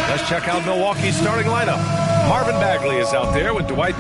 Let's check out Milwaukee's starting lineup. Marvin Bagley is out there with Dwight.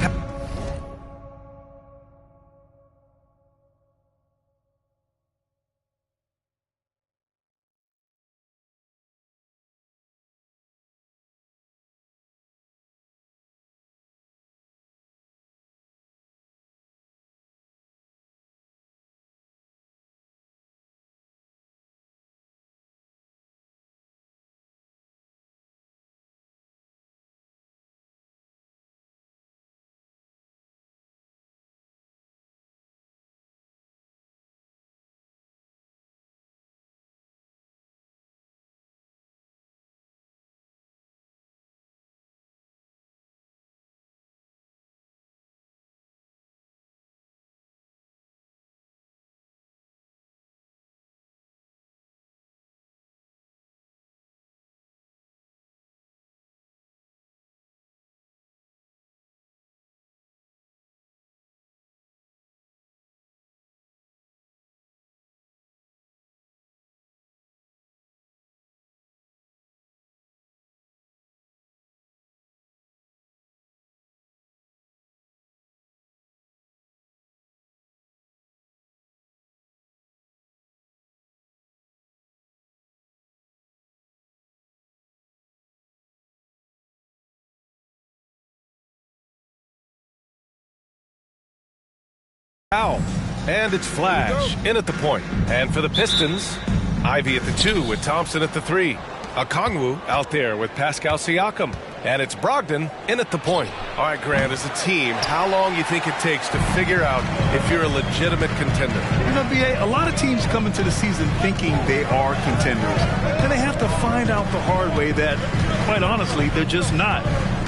Foul. And it's Flash in at the point. And for the Pistons, Ivy at the 2 with Thompson at the 3. Okongwu out there with Pascal Siakam. And it's Brogdon in at the point. All right, Grant, as a team, how long you think it takes to figure out if you're a legitimate contender? You know, B.A., a lot of teams come into the season thinking they are contenders. And they have to find out the hard way that, quite honestly, they're just not.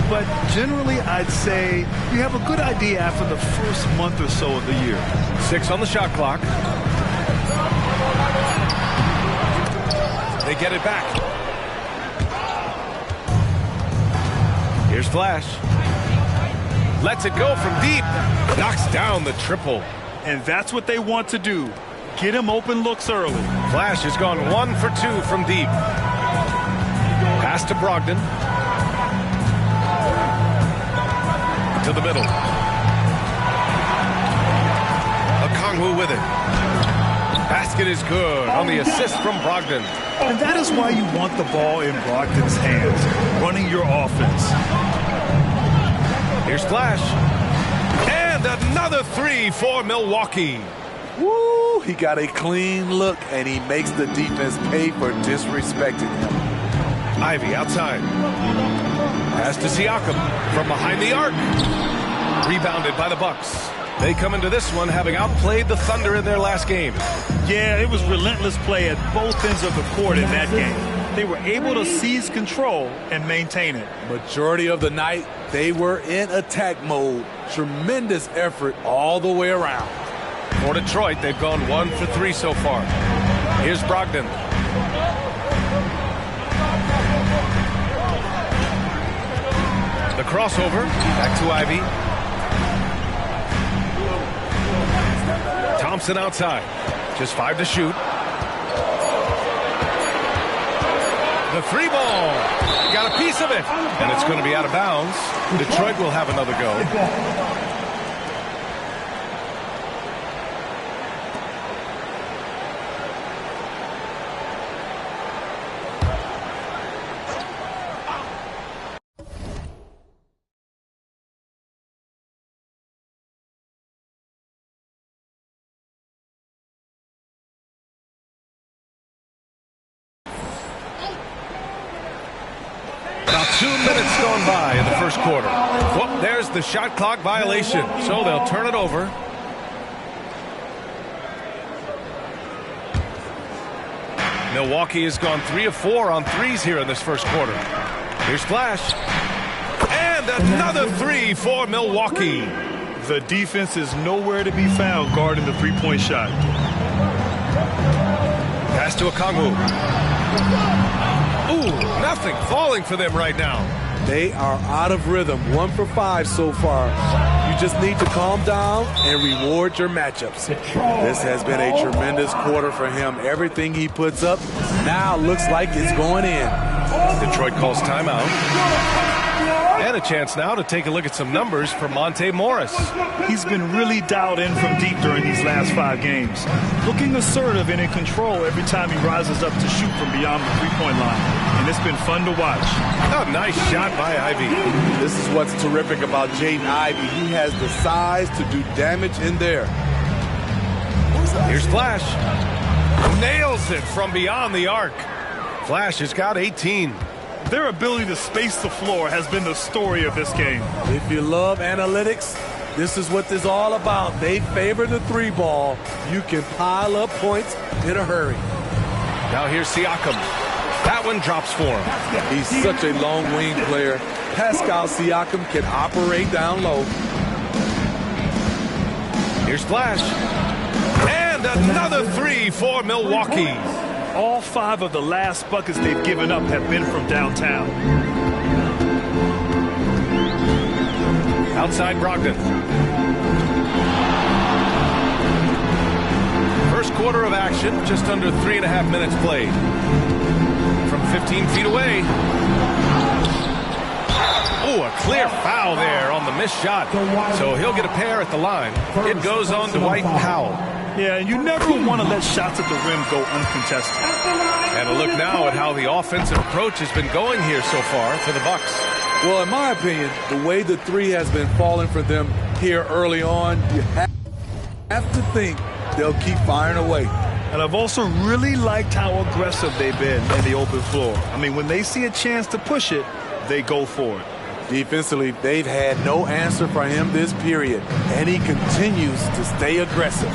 But generally, I'd say you have a good idea after the first month or so of the year. 6 on the shot clock. They get it back. Here's Flash. Lets it go from deep. Knocks down the triple. And that's what they want to do. Get him open looks early. Flash has gone 1 for 2 from deep. Pass to Brogdon. To the middle. Okongwu with it. Basket is good on the assist from Brogdon. And that is why you want the ball in Brogdon's hands, running your offense. Here's Flash. And another 3 for Milwaukee. Woo! He got a clean look, and he makes the defense pay for disrespecting him. Ivy outside. Pass to Siakam from behind the arc. Rebounded by the Bucks. They come into this one having outplayed the Thunder in their last game. Yeah, it was relentless play at both ends of the court in that game. They were able to seize control and maintain it. Majority of the night, they were in attack mode. Tremendous effort all the way around. For Detroit, they've gone 1 for 3 so far. Here's Brogdon. The crossover, back to Ivy. Thompson outside, just 5 to shoot. The 3 ball, got a piece of it, and it's going to be out of bounds. Detroit will have another go. About 2 minutes gone by in the first quarter. Well, there's the shot clock violation, so they'll turn it over. Milwaukee has gone 3 of 4 on threes here in this first quarter. Here's Flash. And another 3 for Milwaukee. The defense is nowhere to be found guarding the three-point shot. Pass to Okongwu. Ooh, nothing falling for them right now. They are out of rhythm. 1 for 5 so far. You just need to calm down and reward your matchups. This has been a tremendous quarter for him. Everything he puts up now looks like it's going in. Detroit calls timeout. And a chance now to take a look at some numbers for Monte Morris. He's been really dialed in from deep during these last 5 games. Looking assertive and in control every time he rises up to shoot from beyond the three-point line. And it's been fun to watch. A nice shot by Ivy. This is what's terrific about Jaden Ivey. He has the size to do damage in there. Here's Flash. Nails it from beyond the arc. Flash has got 18. Their ability to space the floor has been the story of this game. If you love analytics, this is what this is all about. They favor the 3-ball. You can pile up points in a hurry. Now here's Siakam. That one drops for him. He's such a long wing player. Pascal Siakam can operate down low. Here's Flash. And another 3 for Milwaukee. All 5 of the last buckets they've given up have been from downtown. Outside Brogdon. First quarter of action, just under 3.5 minutes played. From 15 feet away. Oh, a clear foul there on the missed shot. So he'll get a pair at the line. It goes on to Dwight Powell. Yeah, you never want to let shots at the rim go uncontested. And a look now at how the offensive approach has been going here so far for the Bucks. Well, in my opinion, the way the 3 has been falling for them here early on, you have to think they'll keep firing away. And I've also really liked how aggressive they've been in the open floor. I mean, when they see a chance to push it, they go for it. Defensively, they've had no answer for him this period, and he continues to stay aggressive.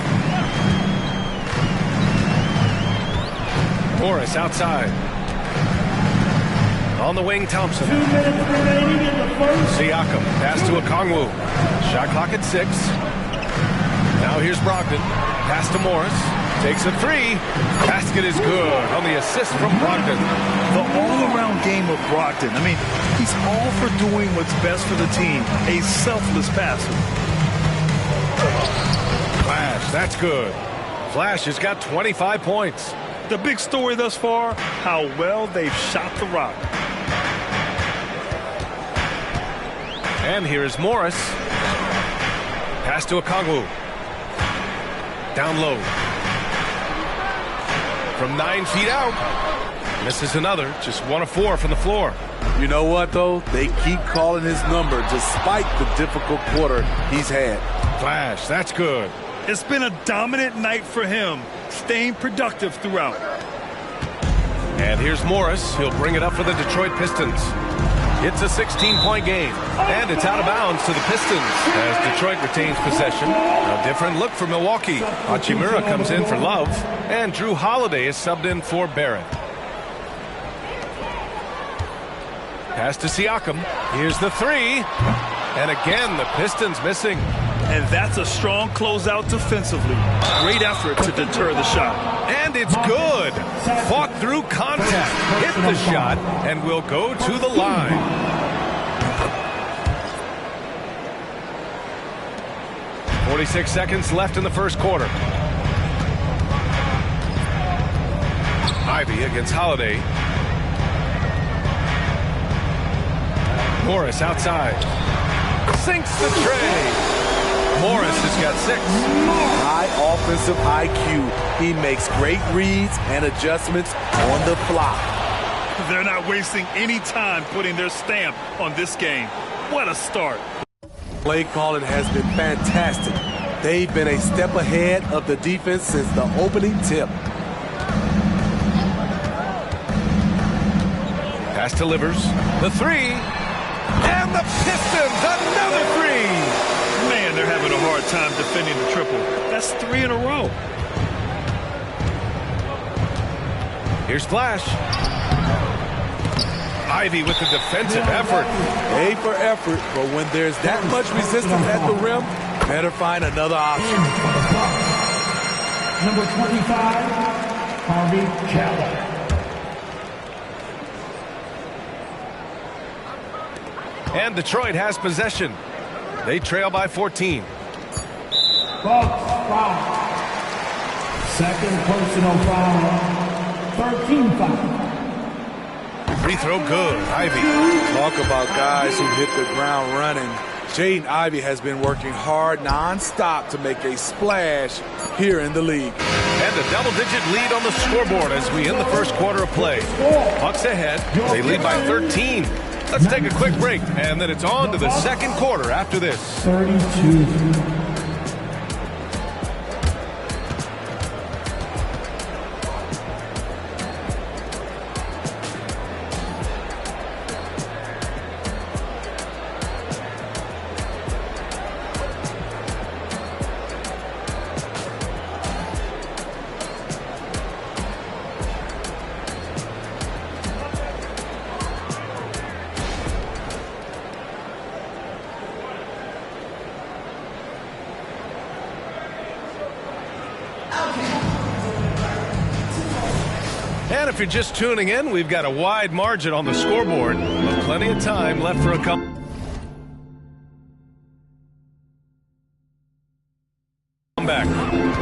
Morris outside. On the wing, Thompson. 2 minutes remaining in the first. Siakam, pass to Okongwu. Shot clock at 6. Now here's Brogdon. Pass to Morris. Takes a 3. Basket is good on the assist from Brogdon. The all-around game of Brogdon. I mean, he's all for doing what's best for the team. A selfless passer. Flash, that's good. Flash has got 25 points. The big story thus far, how well they've shot the rock. And here is Morris. Pass to Okongwu. Down low. From 9 feet out. Misses another. Just 1 of 4 from the floor. You know what, though? They keep calling his number despite the difficult quarter he's had. Flash, that's good. It's been a dominant night for him, staying productive throughout. And here's Morris. He'll bring it up for the Detroit Pistons. It's a 16-point game, and it's out of bounds to the Pistons as Detroit retains possession. A different look for Milwaukee. Hachimura comes in for Love, and Drew Holiday is subbed in for Barrett. Pass to Siakam. Here's the 3. And again, the Pistons missing. And that's a strong closeout defensively. Great effort to deter the shot. And it's good. Fought through contact, hit the shot, and will go to the line. .46 seconds left in the first quarter. Ivy against Holiday. Morris outside. Sinks the tray. Morris has got 6. High offensive IQ. He makes great reads and adjustments on the fly. They're not wasting any time putting their stamp on this game. What a start. Play calling has been fantastic. They've been a step ahead of the defense since the opening tip. Pass delivers. The 3. And the Pistons, another 3. Man, they're having a hard time defending the triple. That's 3 in a row. Here's Flash. Ivy with the defensive effort. A for effort, but when there's that much resistance at the rim, better find another option. Number 25, Harvey Keller. And Detroit has possession. They trail by 14. Bucks foul. Second personal foul. 13 foul. Free throw good. Ivy. Talk about guys who hit the ground running. Jaden Ivey has been working hard nonstop to make a splash here in the league. And a double-digit lead on the scoreboard as we end the first quarter of play. Bucks ahead. They lead by 13. Let's take a quick break, and then it's on to the second quarter after this. 32. And if you're just tuning in, we've got a wide margin on the scoreboard, but plenty of time left for a couple. Back.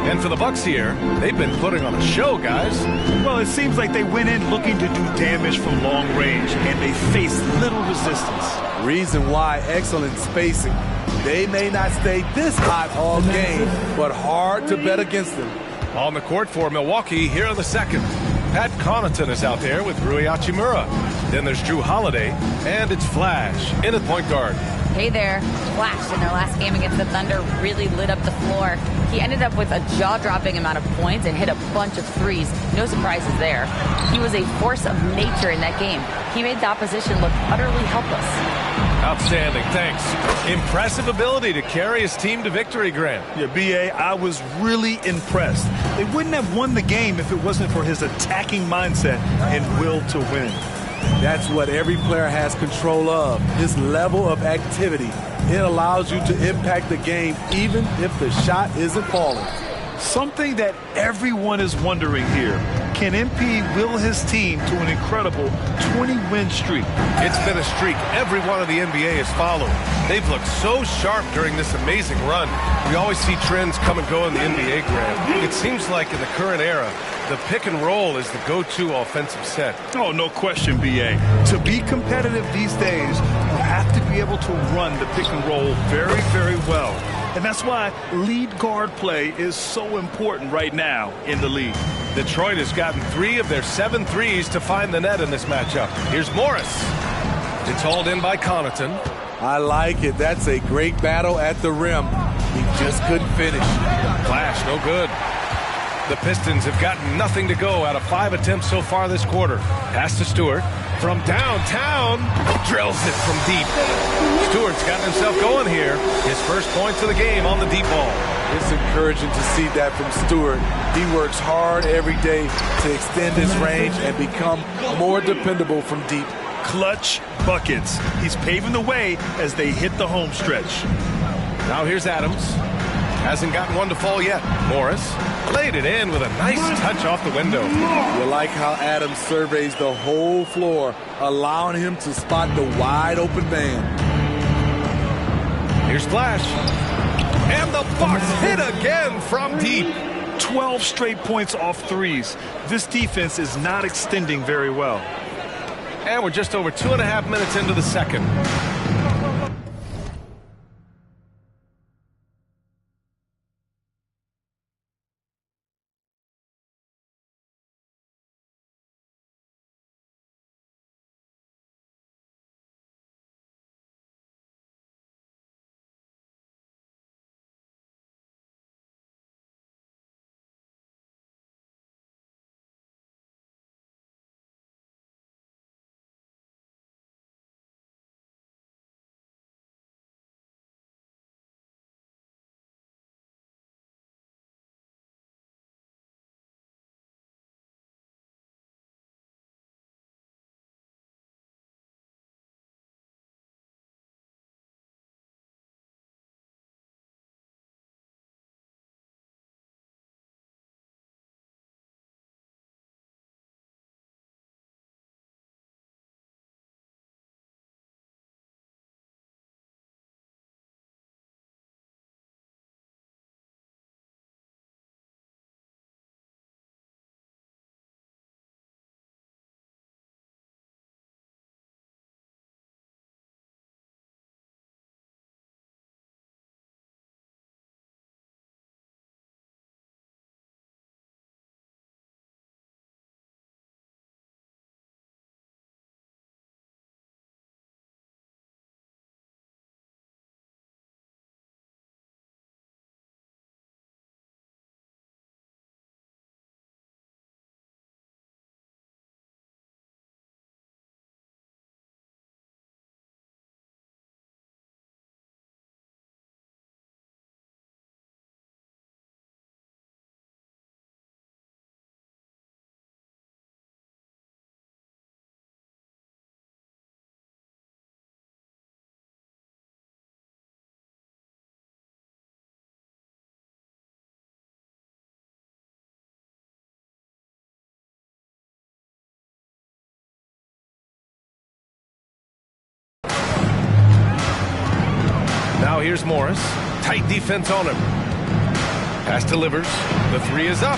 And for the Bucks here, they've been putting on a show, guys. Well, it seems like they went in looking to do damage from long range, and they faced little resistance. Reason why: excellent spacing. They may not stay this hot all game, but hard to bet against them. On the court for Milwaukee here in the second. Pat Connaughton is out there with Rui Hachimura. Then there's Drew Holiday, and it's Flash in at point guard. Hey there. Flash in their last game against the Thunder really lit up the floor. He ended up with a jaw-dropping amount of points and hit a bunch of threes. No surprises there. He was a force of nature in that game. He made the opposition look utterly helpless. Outstanding, thanks. Impressive ability to carry his team to victory, Grant. Yeah, B.A., I was really impressed. They wouldn't have won the game if it wasn't for his attacking mindset and will to win. That's what every player has control of, his level of activity. It allows you to impact the game even if the shot isn't falling. Something that everyone is wondering here. Can MP will his team to an incredible 20-win streak? It's been a streak every one of the NBA has followed. They've looked so sharp during this amazing run. We always see trends come and go in the NBA, Grant. It seems like in the current era, the pick and roll is the go-to offensive set. Oh, no question, B.A. To be competitive these days, you have to be able to run the pick and roll very, very well. And that's why lead guard play is so important right now in the league. Detroit has gotten 3 of their 7 threes to find the net in this matchup. Here's Morris. It's hauled in by Connaughton. I like it. That's a great battle at the rim. He just couldn't finish. Flash, no good. The Pistons have gotten nothing to go out of 5 attempts so far this quarter. Pass to Stewart. From downtown, drills it from deep. Stewart's gotten himself going here. His first points of the game on the deep ball. It's encouraging to see that from Stewart. He works hard every day to extend his range and become more dependable from deep. Clutch buckets. He's paving the way as they hit the home stretch. Now here's Adams. Hasn't gotten one to fall yet. Morris laid it in with a nice touch off the window. You like how Adams surveys the whole floor, allowing him to spot the wide open man. Here's Flash. And the Bucks hit again from deep. 12 straight points off threes. This defense is not extending very well. And we're just over 2.5 minutes into the second. Now here's Morris. Tight defense on him. Pass delivers. The three is up.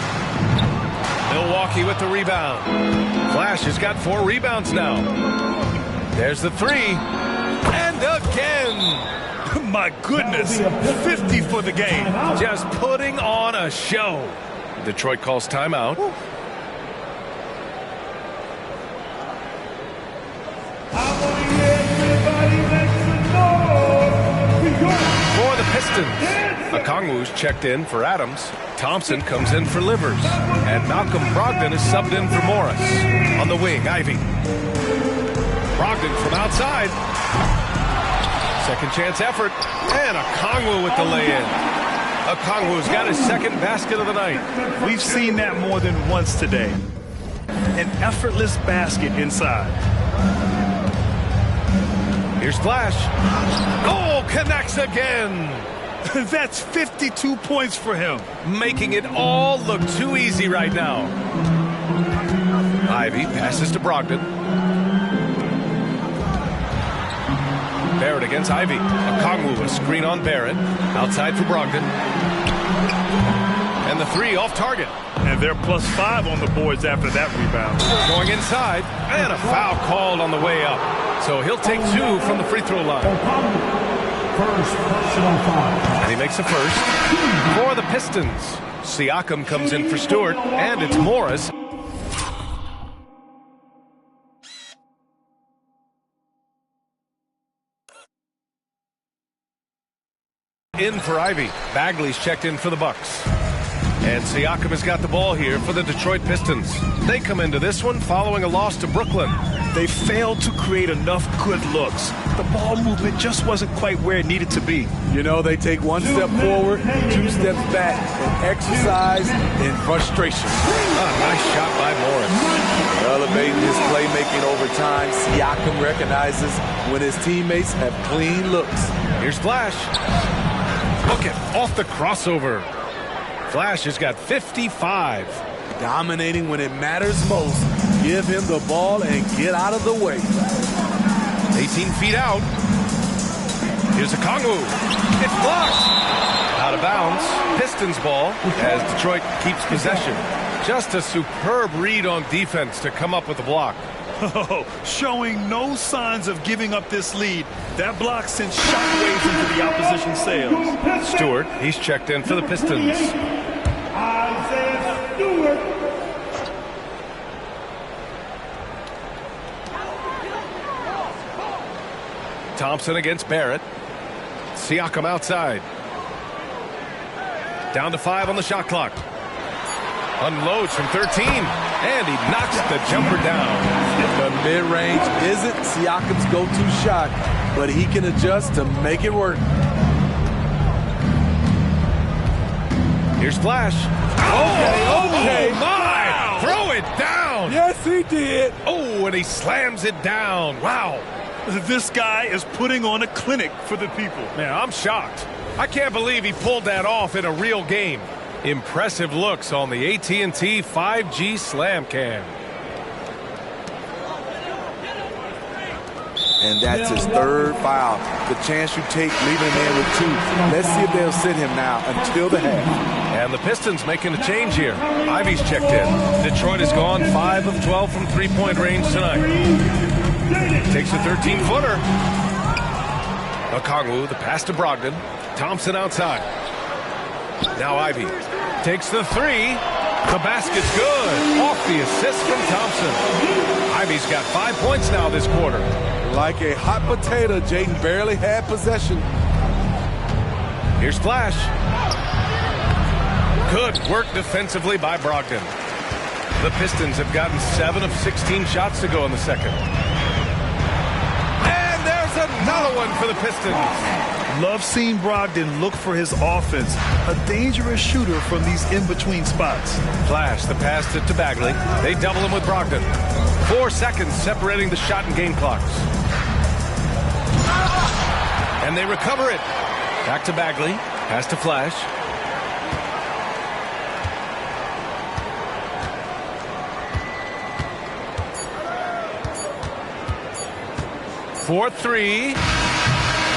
Milwaukee with the rebound. Flash has got 4 rebounds now. There's the three. And again. My goodness. 50 for the game. Just putting on a show. Detroit calls timeout. For the Pistons, Okongwu's checked in for Adams. Thompson comes in for Livers. And Malcolm Brogdon is subbed in for Morris. On the wing, Ivy. Brogdon from outside. Second chance effort. And Okongwu with the lay-in. Okongwu's got his second basket of the night. We've seen that more than once today. An effortless basket inside. Here's Flash. Oh, connects again. That's 52 points for him. Making it all look too easy right now. Ivy passes to Brogdon. Barrett against Ivy. Okongwu, a screen on Barrett. Outside for Brogdon. And the three off target. And they're +5 on the boards after that rebound. Going inside. And a foul called on the way up. So he'll take 2 from the free throw line. First personal foul. And he makes a first. For the Pistons, Siakam comes in for Stewart. And it's Morris. In for Ivy. Bagley's checked in for the Bucks. And Siakam has got the ball here for the Detroit Pistons. They come into this one following a loss to Brooklyn. They failed to create enough good looks. The ball movement just wasn't quite where it needed to be. You know, they take 1 step forward, 2 steps back, and exercise in frustration. Nice shot by Morris. Elevating his playmaking over time, Siakam recognizes when his teammates have clean looks. Here's Flash. Look at off the crossover. Flash has got 55. Dominating when it matters most. Give him the ball and get out of the way. 18 feet out. Here's Okongwu. It's blocked. Out of bounds. Pistons ball as Detroit keeps possession. Just a superb read on defense to come up with the block. Oh, showing no signs of giving up this lead. That block sends shockwaves into the opposition sails. Stewart, he's checked in for the Pistons. Isaiah Stewart. Thompson against Barrett. Siakam outside. Down to 5 on the shot clock. Unloads from 13. And he knocks the jumper down. The mid-range isn't Siakam's go-to shot, but he can adjust to make it work. Here's Flash. Okay. Oh my! Wow. Throw it down. Yes, he did. Oh, and he slams it down. Wow. This guy is putting on a clinic for the people. Man, I'm shocked. I can't believe he pulled that off in a real game. Impressive looks on the AT&T 5G Slam Cam. And that's his 3rd foul. The chance you take leaving him in with 2. Let's see if they'll sit him now until the half. And the Pistons making a change here. Ivy's checked in. Detroit has gone 5 of 12 from three-point range tonight. Takes a 13-footer. Okongwu, the pass to Brogdon. Thompson outside. Now Ivy takes the 3. The basket's good. Off the assist from Thompson. Ivy's got 5 points now this quarter. Like a hot potato, Jaden barely had possession. Here's Flash. Good work defensively by Brogdon. The Pistons have gotten 7 of 16 shots to go in the second. And there's another one for the Pistons. Love seeing Brogdon look for his offense. A dangerous shooter from these in-between spots. Flash, the pass to Bagley. They double him with Brogdon. 4 seconds separating the shot and game clocks. And they recover it. Back to Bagley. Pass to Flash. For 3.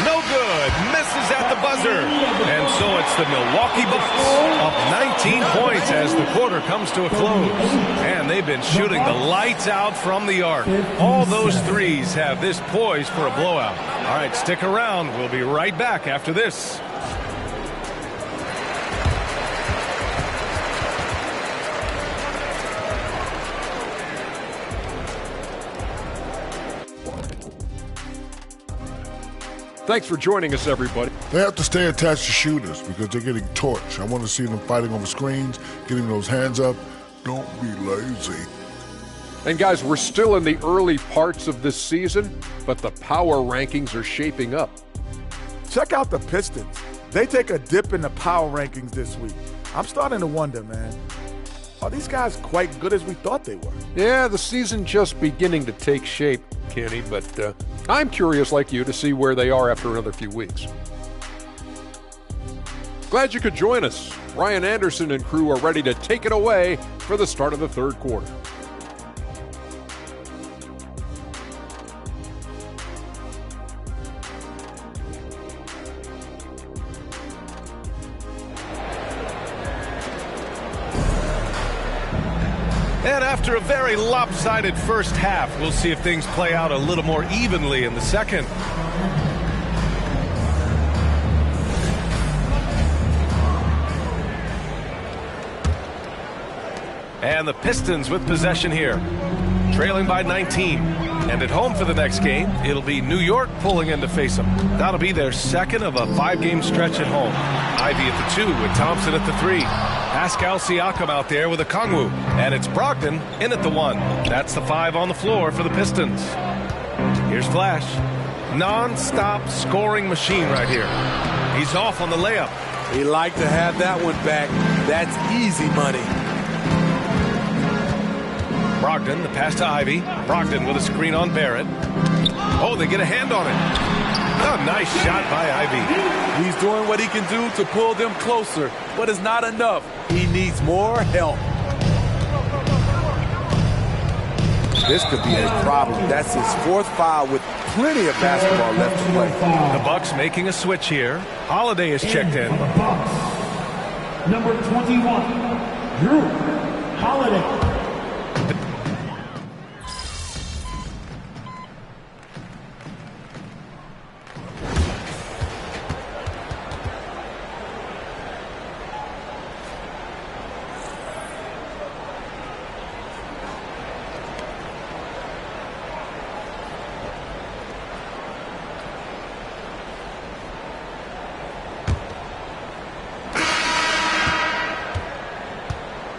No good. Misses at the buzzer. And so it's the Milwaukee Bucks up 19 points as the quarter comes to a close. And they've been shooting the lights out from the arc. All those threes have this poised for a blowout. All right, stick around. We'll be right back after this. Thanks for joining us, everybody. They have to stay attached to shooters because they're getting torched. I want to see them fighting over screens, getting those hands up. Don't be lazy. And guys, we're still in the early parts of this season, but the power rankings are shaping up. Check out the Pistons. They take a dip in the power rankings this week. I'm starting to wonder, man, are these guys quite good as we thought they were? Yeah, the season just beginning to take shape, Kenny, but I'm curious like you to see where they are after another few weeks. Glad you could join us. Ryan Anderson and crew are ready to take it away for the start of the third quarter. And after a very lopsided first half, we'll see if things play out a little more evenly in the second. And the Pistons with possession here, trailing by 19. And at home for the next game, it'll be New York pulling in to face them. That'll be their second of a 5-game stretch at home. Ivy at the 2 with Thompson at the 3. Pascal Siakam out there with a Kongwu. And it's Brogdon in at the 1. That's the 5 on the floor for the Pistons. Here's Flash. Non-stop scoring machine right here. He's off on the layup. He'd like to have that one back. That's easy money. Brogdon, the pass to Ivy. Brogdon with a screen on Barrett. Oh, they get a hand on it. Oh, nice shot by Ivy. He's doing what he can do to pull them closer, but it's not enough. He needs more help. This could be a problem. That's his 4th foul with plenty of basketball left to play. The Bucks making a switch here. Holiday is checked in. The Bucks. Number 21, Drew Holiday.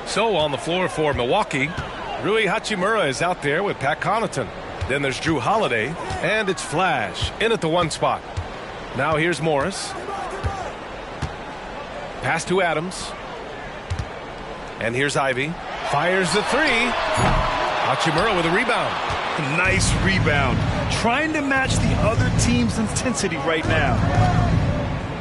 So on the floor for Milwaukee, Rui Hachimura is out there with Pat Connaughton. Then there's Drew Holiday, and it's Flash in at the 1 spot. Now here's Morris. Pass to Adams. And here's Ivy. Fires the 3. Hachimura with a rebound. Nice rebound. Trying to match the other team's intensity right now.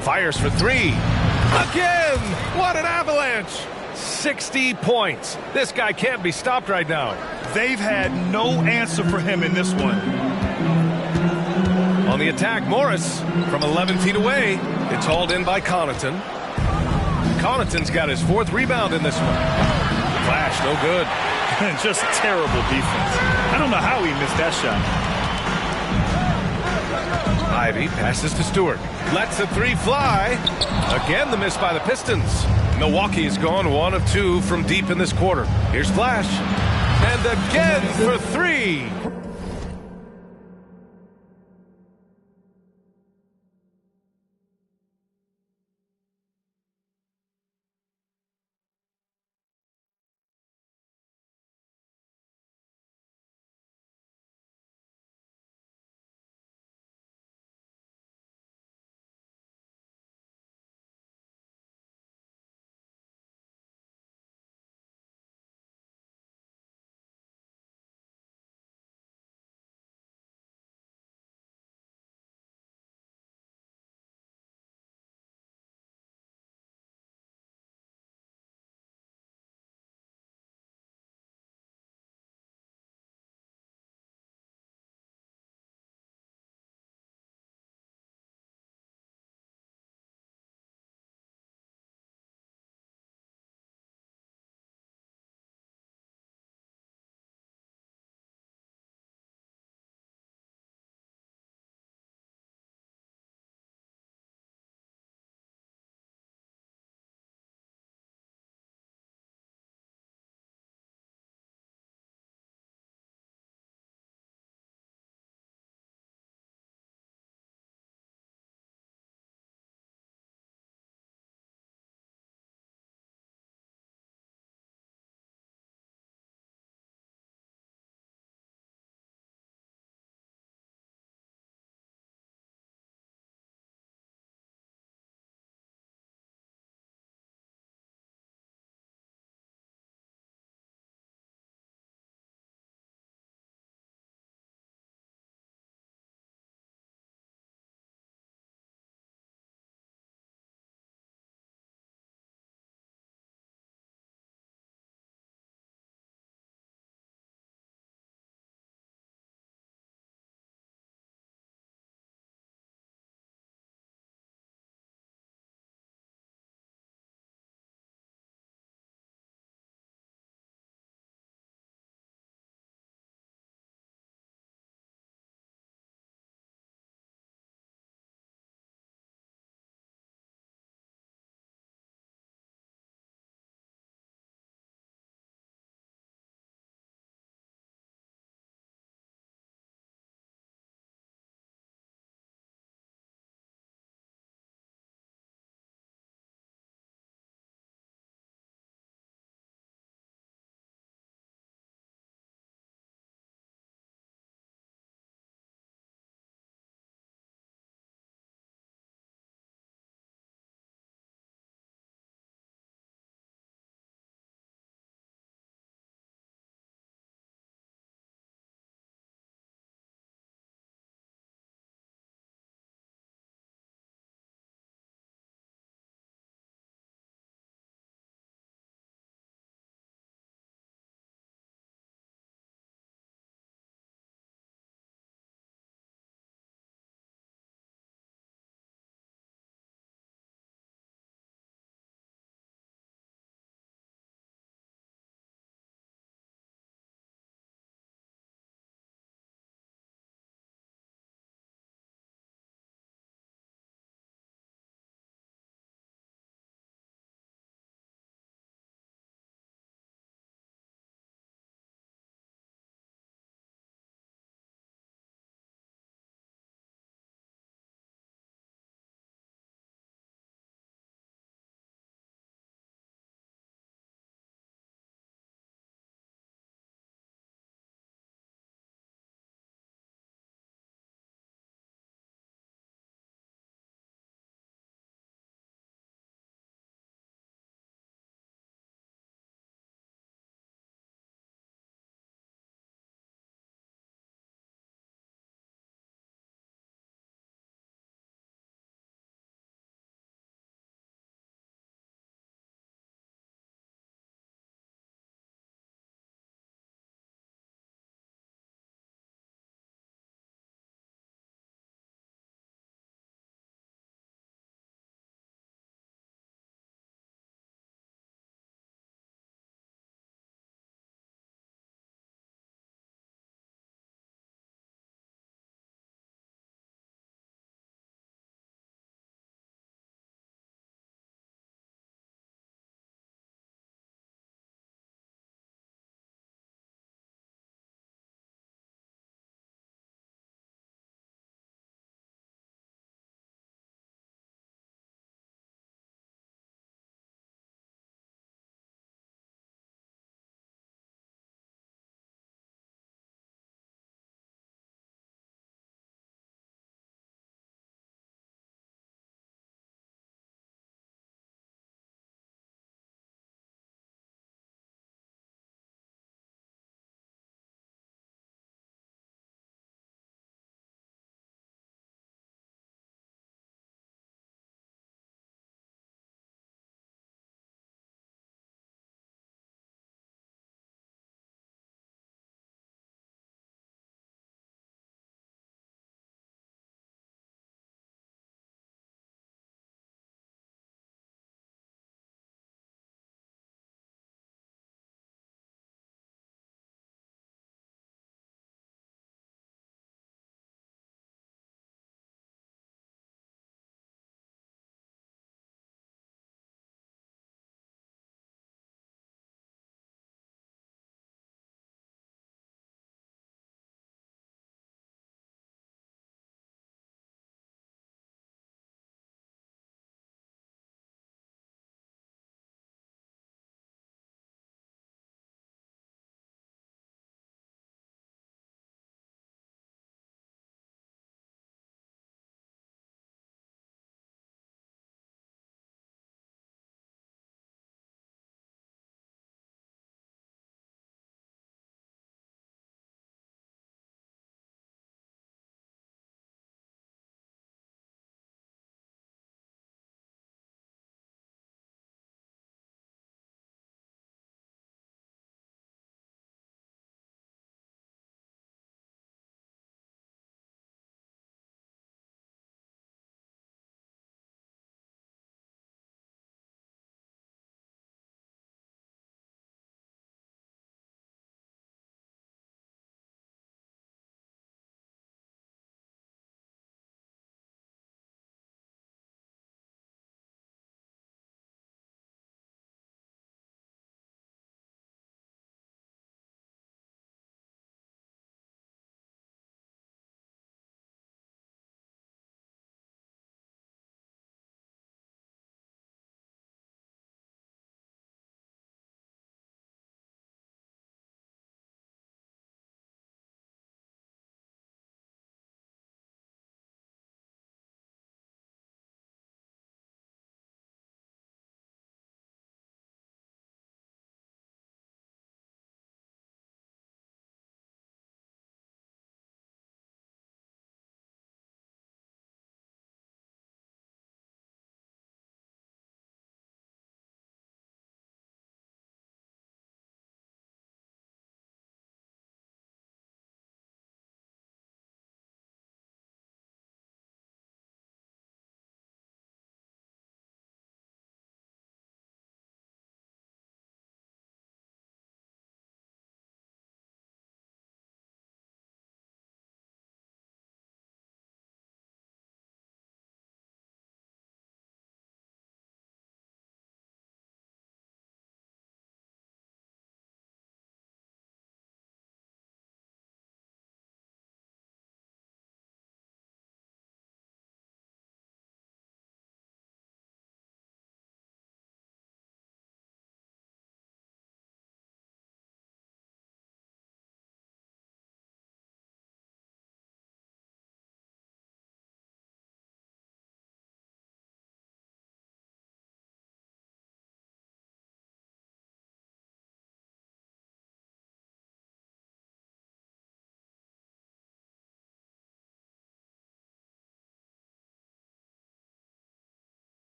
Fires for 3. Again! What an avalanche! 60 points. This guy can't be stopped right now. They've had no answer for him in this one. On the attack, Morris from 11 feet away. It's hauled in by Connaughton. Connaughton's got his 4th rebound in this one. Flash, no good. Just terrible defense. I don't know how he missed that shot. Ivy passes to Stewart. Lets the 3 fly. Again, the miss by the Pistons. Milwaukee has gone 1 of 2 from deep in this quarter. Here's Flash. And again for 3.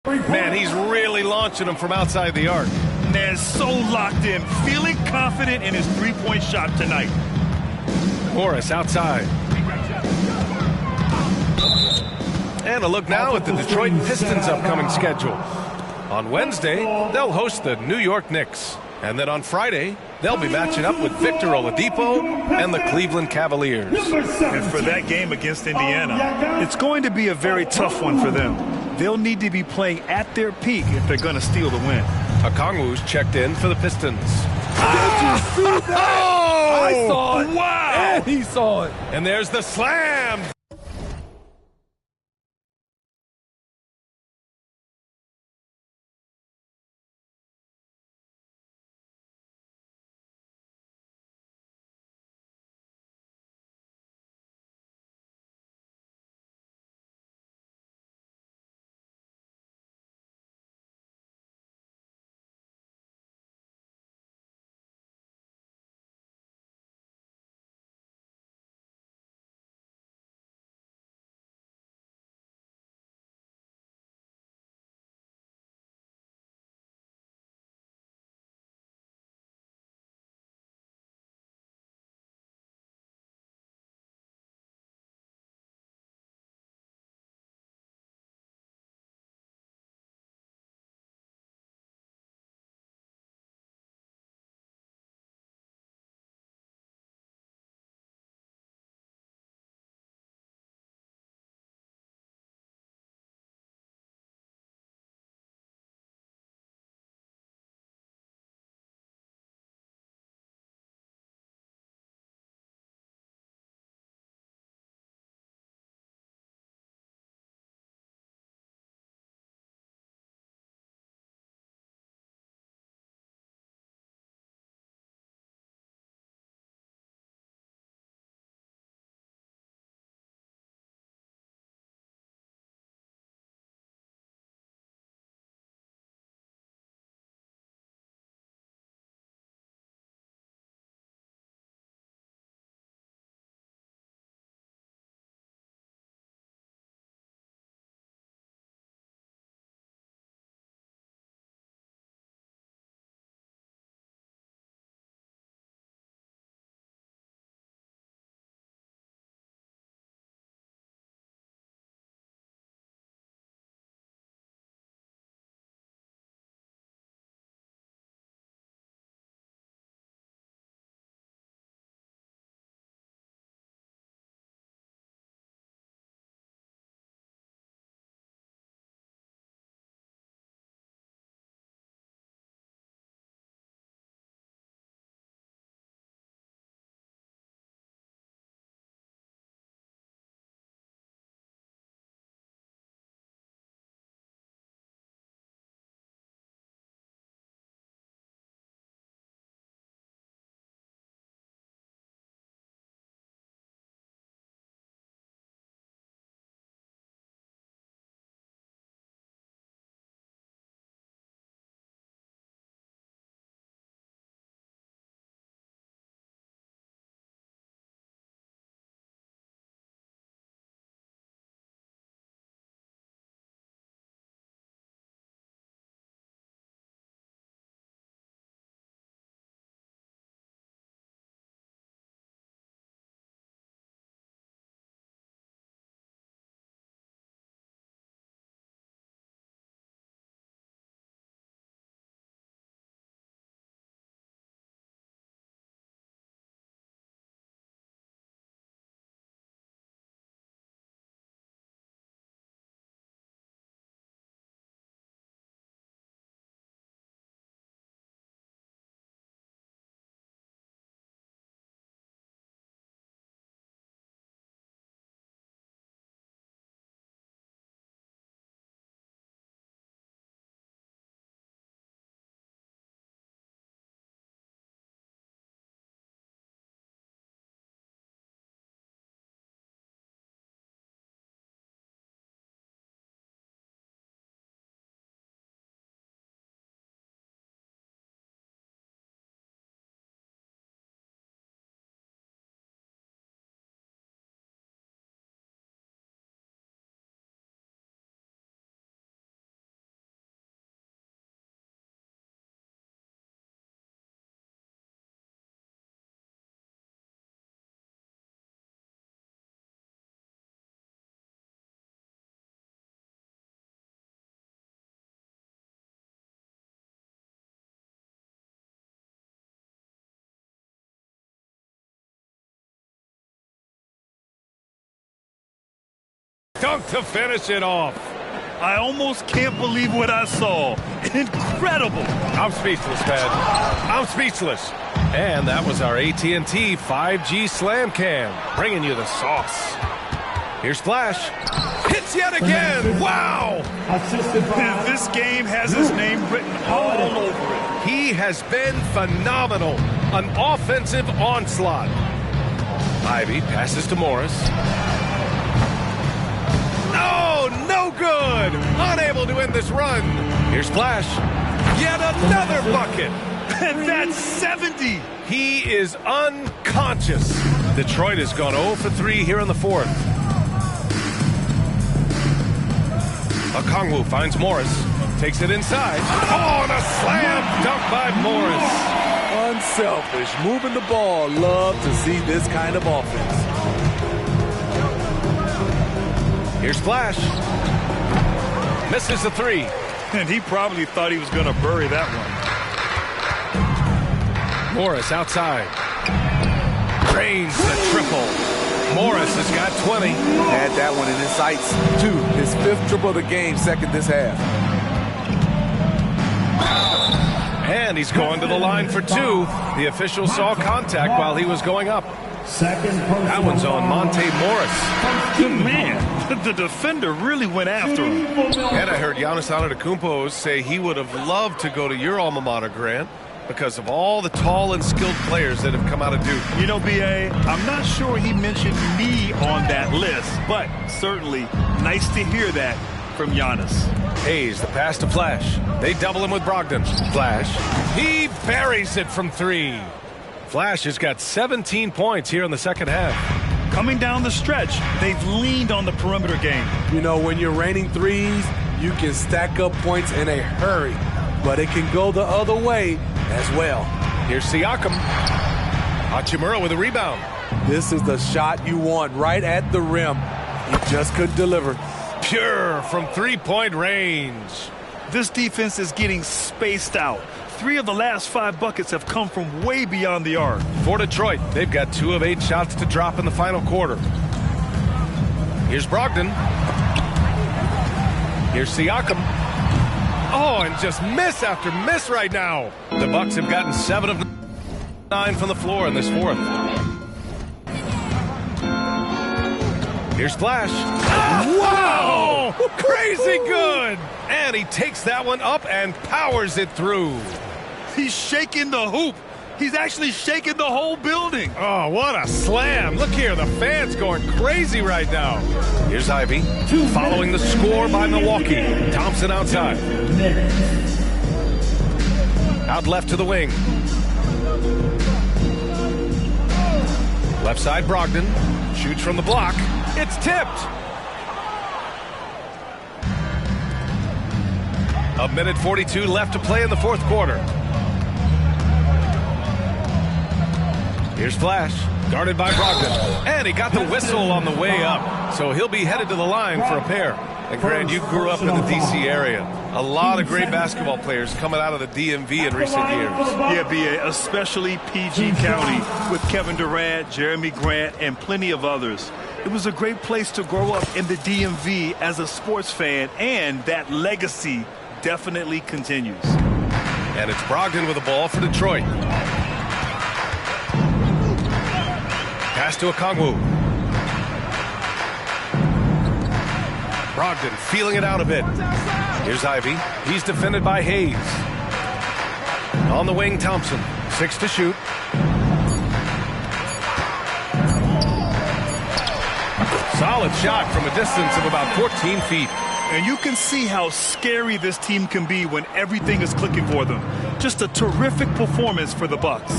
Man, he's really launching them from outside the arc. Man, so locked in, feeling confident in his three-point shot tonight. Morris outside. And a look now at the Detroit Pistons' upcoming schedule. On Wednesday, they'll host the New York Knicks. And then on Friday, they'll be matching up with Victor Oladipo and the Cleveland Cavaliers. And for that game against Indiana, it's going to be a very tough one for them. They'll need to be playing at their peak if they're going to steal the win. Okongwu's checked in for the Pistons. Did you see that? Oh! I saw it. Wow! And he saw it. And there's the slam. dunk to finish it off. I almost can't believe what I saw. Incredible. I'm speechless, man. I'm speechless. And that was our AT&T 5G Slam Cam, bringing you the sauce. Here's Flash. Hits yet again. Wow. And this game has his name written all over it. He has been phenomenal. An offensive onslaught. Ivy passes to Morris. No good. Unable to end this run. Here's Flash. Yet another bucket. And that's 70. He is unconscious. Detroit has gone 0 for 3 here in the fourth. Okongwu finds Morris. Takes it inside. Oh, and a slam dunk by Morris. Unselfish, moving the ball. Love to see this kind of offense. Here's Flash. Misses the three. And he probably thought he was going to bury that one. Morris outside. Drains the triple. Morris has got 20. Had that one in his sights, too. His 5th triple of the game, second this half. And he's going to the line for 2. The official saw contact while he was going up. That one's on Monte Morris. Good man. The defender really went after him. And I heard Giannis Antetokounmpo say he would have loved to go to your alma mater, Grant, because of all the tall and skilled players that have come out of Duke. You know, B.A., I'm not sure he mentioned me on that list, but certainly nice to hear that from Giannis. Hayes, the pass to Flash. They double him with Brogdon. Flash. He buries it from 3. Flash has got 17 points here in the second half. Coming down the stretch, they've leaned on the perimeter game. You know, when you're raining threes, you can stack up points in a hurry, but it can go the other way as well. Here's Siakam. Hachimura with a rebound. This is the shot you want right at the rim. He just couldn't deliver. Pure from 3-point range. This defense is getting spaced out. 3 of the last 5 buckets have come from way beyond the arc. For Detroit, they've got 2 of 8 shots to drop in the final quarter. Here's Brogdon. Here's Siakam. Oh, and just miss after miss right now. The Bucks have gotten 7 of 9 from the floor in this fourth. Here's Flash. Wow! Crazy good! And he takes that one up and powers it through. He's shaking the hoop. He's actually shaking the whole building. Oh, what a slam. Look here, the fans going crazy right now. Here's Ivy, following the score by Milwaukee. Thompson outside. Out left to the wing. Left side, Brogdon. Shoots from the block. It's tipped. A minute 42 left to play in the fourth quarter. Here's Flash, guarded by Brogdon. And he got the whistle on the way up. So he'll be headed to the line for a pair. And Grant, you grew up in the D.C. area. A lot of great basketball players coming out of the DMV in recent years. Yeah, B.A., especially PG County with Kevin Durant, Jeremy Grant, and plenty of others. It was a great place to grow up in the DMV as a sports fan, and that legacy definitely continues. And it's Brogdon with the ball for Detroit. Pass to Okongwu. Brogdon feeling it out a bit. Here's Ivy. He's defended by Hayes. On the wing, Thompson. 6 to shoot. Solid shot from a distance of about 14 feet. And you can see how scary this team can be when everything is clicking for them. Just a terrific performance for the Bucks.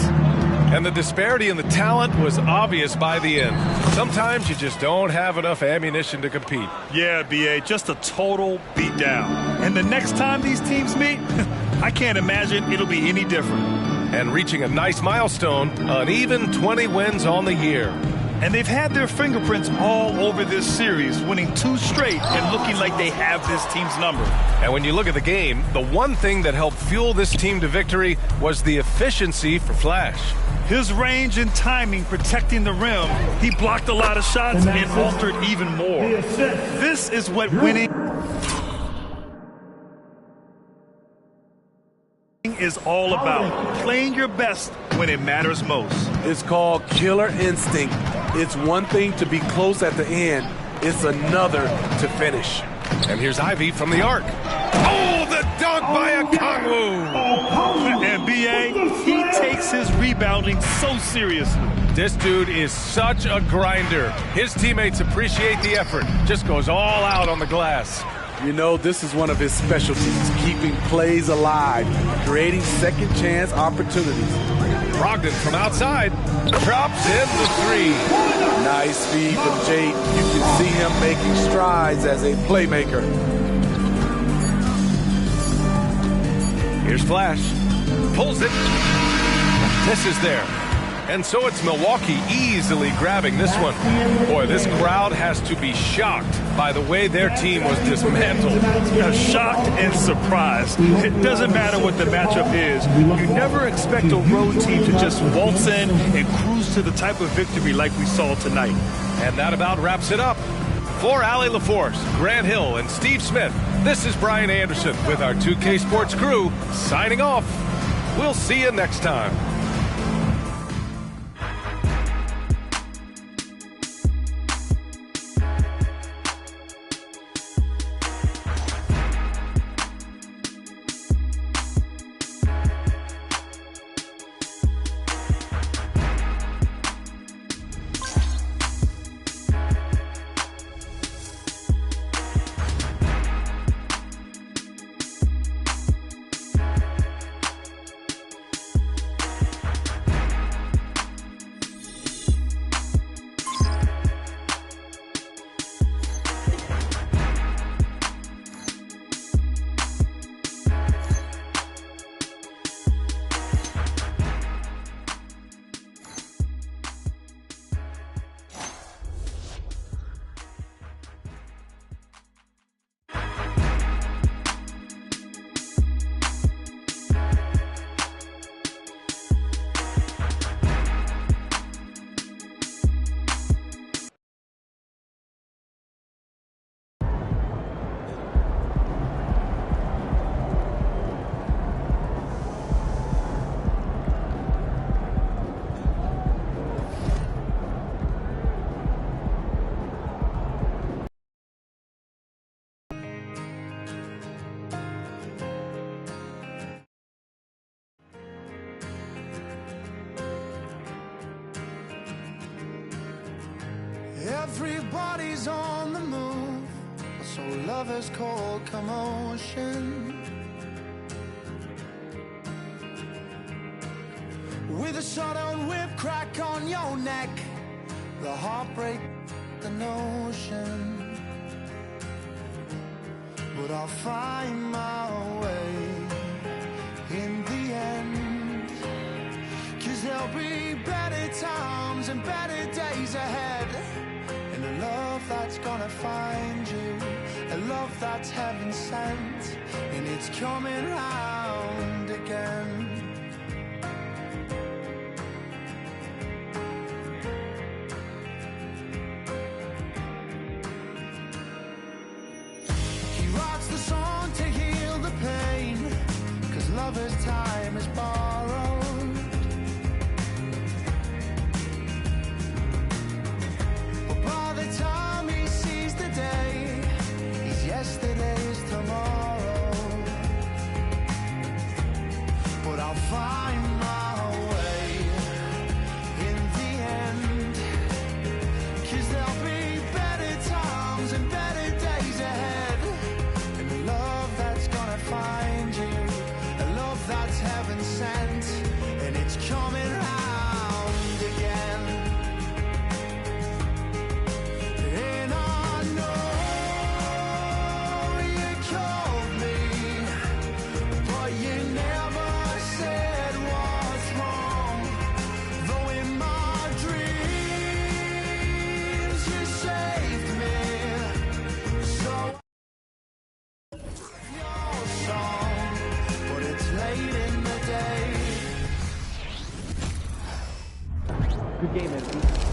And the disparity in the talent was obvious by the end. Sometimes you just don't have enough ammunition to compete. Yeah, B.A., just a total beatdown. And the next time these teams meet, I can't imagine it'll be any different. And reaching a nice milestone, an even 20 wins on the year. And they've had their fingerprints all over this series, winning 2 straight and looking like they have this team's number. And when you look at the game, the one thing that helped fuel this team to victory was the efficiency for Flash. His range and timing protecting the rim, he blocked a lot of shots and altered even more. This is what winning is all about. Playing your best when it matters most. It's called killer instinct. It's one thing to be close at the end. It's another to finish. And here's Ivy from the arc. Oh, the dunk by Okongwu! And B.A., he takes his rebounding so seriously. This dude is such a grinder. His teammates appreciate the effort. Just goes all out on the glass. You know, this is one of his specialties, keeping plays alive, creating second chance opportunities. Brogdon from outside drops in the 3. Nice feed from Jake. You can see him making strides as a playmaker. Here's Flash. Pulls it. Misses there. And so it's Milwaukee easily grabbing this one. Boy, this crowd has to be shocked by the way their team was dismantled. Shocked and surprised. It doesn't matter what the matchup is. You never expect a road team to just waltz in and cruise to the type of victory like we saw tonight. And that about wraps it up. For Allie LaForce, Grant Hill, and Steve Smith, this is Brian Anderson with our 2K Sports crew signing off. We'll see you next time. Everybody's on the move, so lovers cold commotion. With a sudden whip crack on your neck, the heartbreak, the notion. But I'll find my way in the end, 'cause there'll be better times and better days ahead. And a love that's gonna find you, a love that's heaven sent, and it's coming round again. He writes the song to heal the pain, 'cause lover's time is borrowed. By the time he sees the day, he's yesterday's tomorrow. But I'll find my way in the end, 'cause there'll be better times and better days ahead. And a love that's gonna find you, a love that's heaven sent, and it's coming round again. And I know Good game, MP.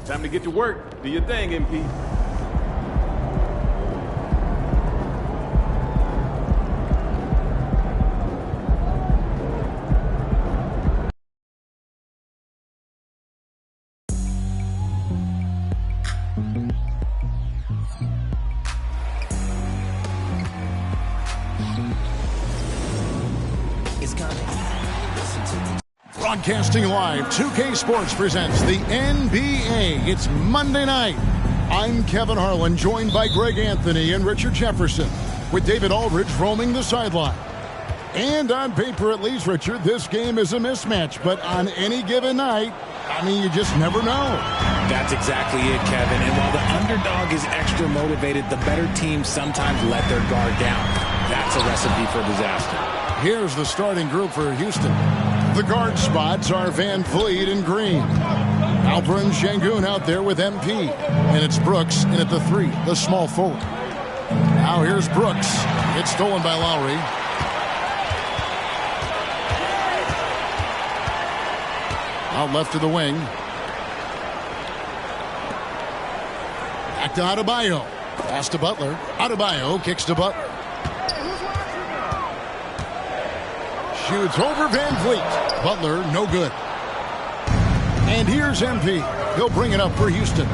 Time to get to work. Do your thing, MP. Broadcasting live, 2K Sports presents the NBA. It's Monday night. I'm Kevin Harlan, joined by Greg Anthony and Richard Jefferson, with David Aldridge roaming the sideline. And on paper, at least, Richard, this game is a mismatch. But on any given night, I mean, you just never know. That's exactly it, Kevin. And while the underdog is extra motivated, the better teams sometimes let their guard down. That's a recipe for disaster. Here's the starting group for Houston. The guard spots are Van Vliet and Green. Alperen Sengun out there with MP. And it's Brooks in at the 3, the small forward. Now here's Brooks. It's stolen by Lowry. Out left to the wing. Back to Adebayo. Pass to Butler. Adebayo kicks to Butler. Shoots over Van Vliet. Butler, no good. And here's MP. He'll bring it up for Houston.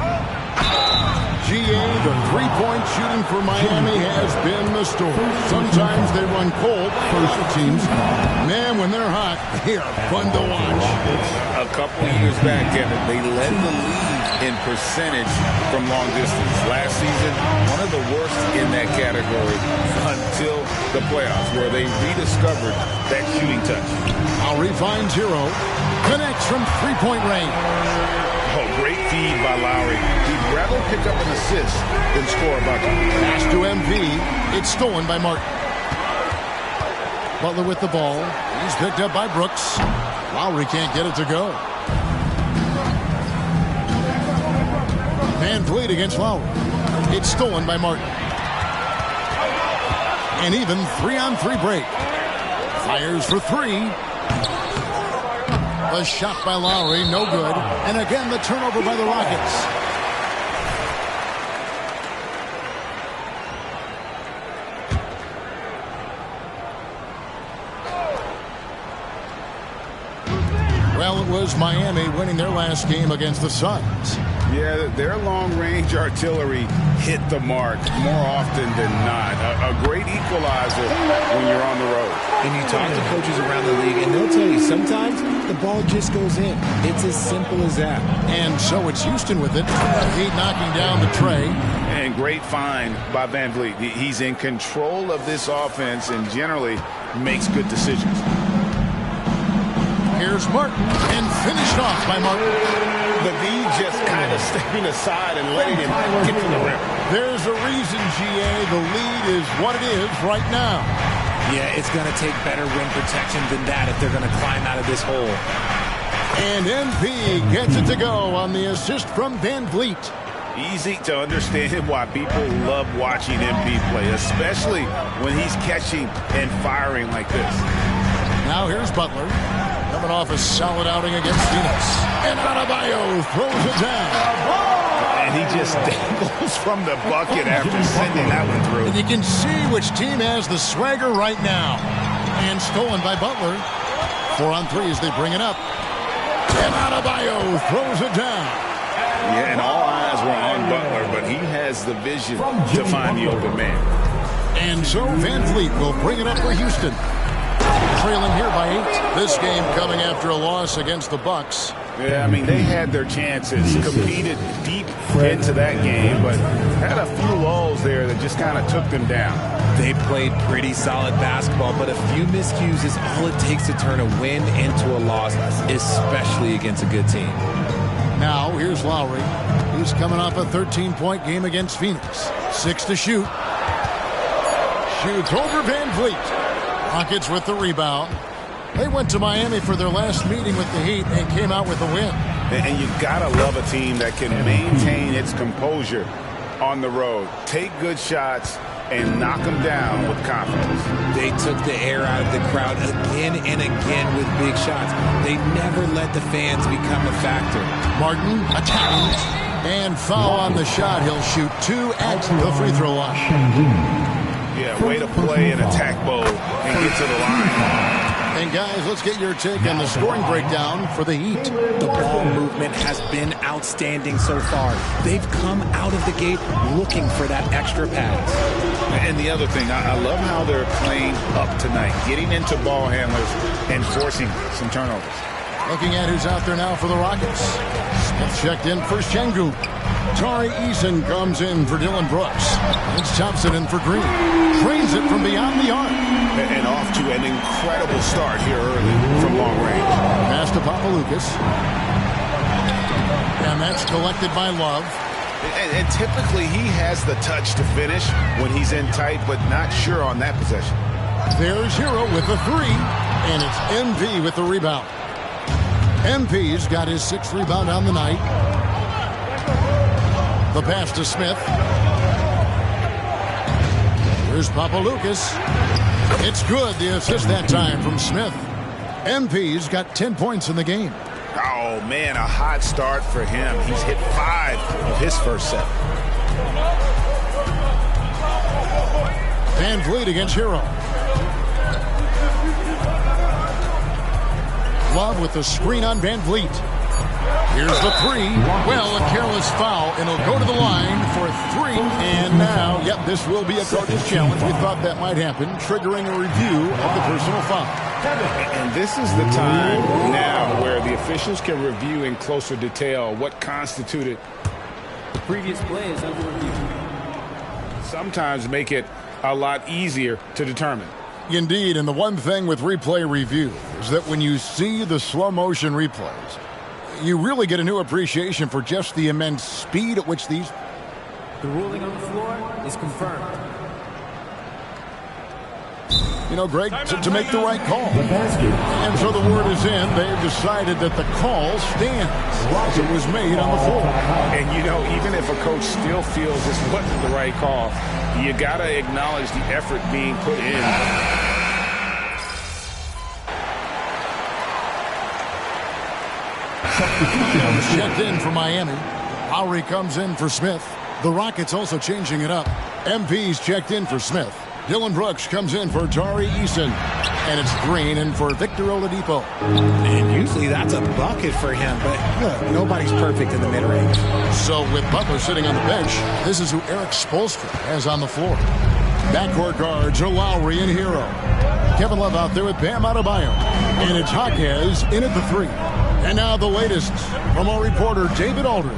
GA, the three-point shooting for Miami has been the story. Sometimes they run cold, first teams. Man, when they're hot, they are fun to watch. A couple years back, Kevin, they led the league in percentage from long distance. Last season, one of the worst in that category until the playoffs, where they rediscovered that shooting touch. Lowry finds Hero. Connects from three-point range. Oh, great feed by Lowry. He'd rather pick up an assist than score a bucket. Pass to MP. It's stolen by Martin. Butler with the ball. He's picked up by Brooks. Lowry can't get it to go. Van Vliet against Lowry. It's stolen by Martin. An even 3-on-3 break. Fires for three. A shot by Lowry, no good. And again, the turnover by the Rockets. Well, it was Miami winning their last game against the Suns. Yeah, their long-range artillery hit the mark more often than not. A great equalizer when you're on the road. And you talk to coaches around the league, and they'll tell you sometimes the ball just goes in. It's as simple as that. And so it's Houston with it. Heat knocking down the tray. And great find by Van Vliet. He's in control of this offense and generally makes good decisions. Here's Martin, and finished off by Martin. The V just kind of stepping aside and letting him get to the rim. There's a reason, GA. The lead is what it is right now. Yeah, it's going to take better rim protection than that if they're going to climb out of this hole. And MP gets it to go on the assist from Van Vliet. Easy to understand why people love watching MP play, especially when he's catching and firing like this. Now here's Butler. Coming off a solid outing against Phoenix. And Adebayo throws it down. And he just dangles from the bucket after sending that one through. And you can see which team has the swagger right now. And stolen by Butler. 4 on 3 as they bring it up. And Adebayo throws it down. Yeah, and all eyes were on Butler, but he has the vision to find the open man. And so Van Vliet will bring it up for Houston. Trailing here by 8. This game coming after a loss against the Bucks. Yeah, I mean, they had their chances, competed deep into that game, but had a few lulls there that just kind of took them down. They played pretty solid basketball, but a few miscues is all it takes to turn a win into a loss, especially against a good team. Now, here's Lowry. He's coming off a 13-point game against Phoenix. 6 to shoot. Shoots over Van Vliet. Rockets with the rebound. They went to Miami for their last meeting with the Heat and came out with a win. And you gotta love a team that can maintain its composure on the road. Take good shots and knock them down with confidence. They took the air out of the crowd again and again with big shots. They never let the fans become a factor. Martin attacking and foul on the shot. He'll shoot 2 at the free throw line. Yeah, way to play an attack bowl and get to the line. And guys, let's get your take on the scoring breakdown for the Heat. The ball movement has been outstanding so far. They've come out of the gate looking for that extra pass. And the other thing, I love how they're playing up tonight, getting into ball handlers and forcing some turnovers. Looking at who's out there now for the Rockets. Smith checked in for Şengün. Tari Eason comes in for Dylan Brooks. It's Thompson in for Green. Trains it from beyond the arc. And off to an incredible start here early from long range. Pass to Papaloukas. And that's collected by Love. And typically he has the touch to finish when he's in tight, but not sure on that possession. There's Hero with the 3. And it's MV with the rebound. MP's got his 6th rebound on the night. The pass to Smith. Here's Papaloukas. It's good, the assist that time from Smith. MP's got 10 points in the game. Oh, man, a hot start for him. He's hit 5 of his first 7. Van Vliet against Hero. Love with the screen on Van Vliet. Here's the three. Well, a careless foul, and he'll go to the line for three. And now, yep, this will be a coach's challenge. We thought that might happen, triggering a review of the personal foul. And this is the time now where the officials can review in closer detail what constituted. The previous play is under review. Sometimes make it a lot easier to determine. Indeed, and the one thing with replay review is that when you see the slow motion replays, you really get a new appreciation for just the immense speed at which these... The ruling on the floor is confirmed. You know, Greg, to make the right call. And so the word is in. They've decided that the call stands. It was made on the floor. And, you know, even if a coach still feels this wasn't the right call, you got to acknowledge the effort being put in. Checked in for Miami. Lowry comes in for Smith. The Rockets also changing it up. MP's checked in for Smith. Dylan Brooks comes in for Tari Eason. And it's Green in for Victor Oladipo. And usually that's a bucket for him, but look, nobody's perfect in the mid-range. So with Butler sitting on the bench, this is who Eric Spoelstra has on the floor. Backcourt guards are Lowry and Hero. Kevin Love out there with Bam Adebayo. And it's Jaquez in at the three. And now the latest from our reporter David Aldridge.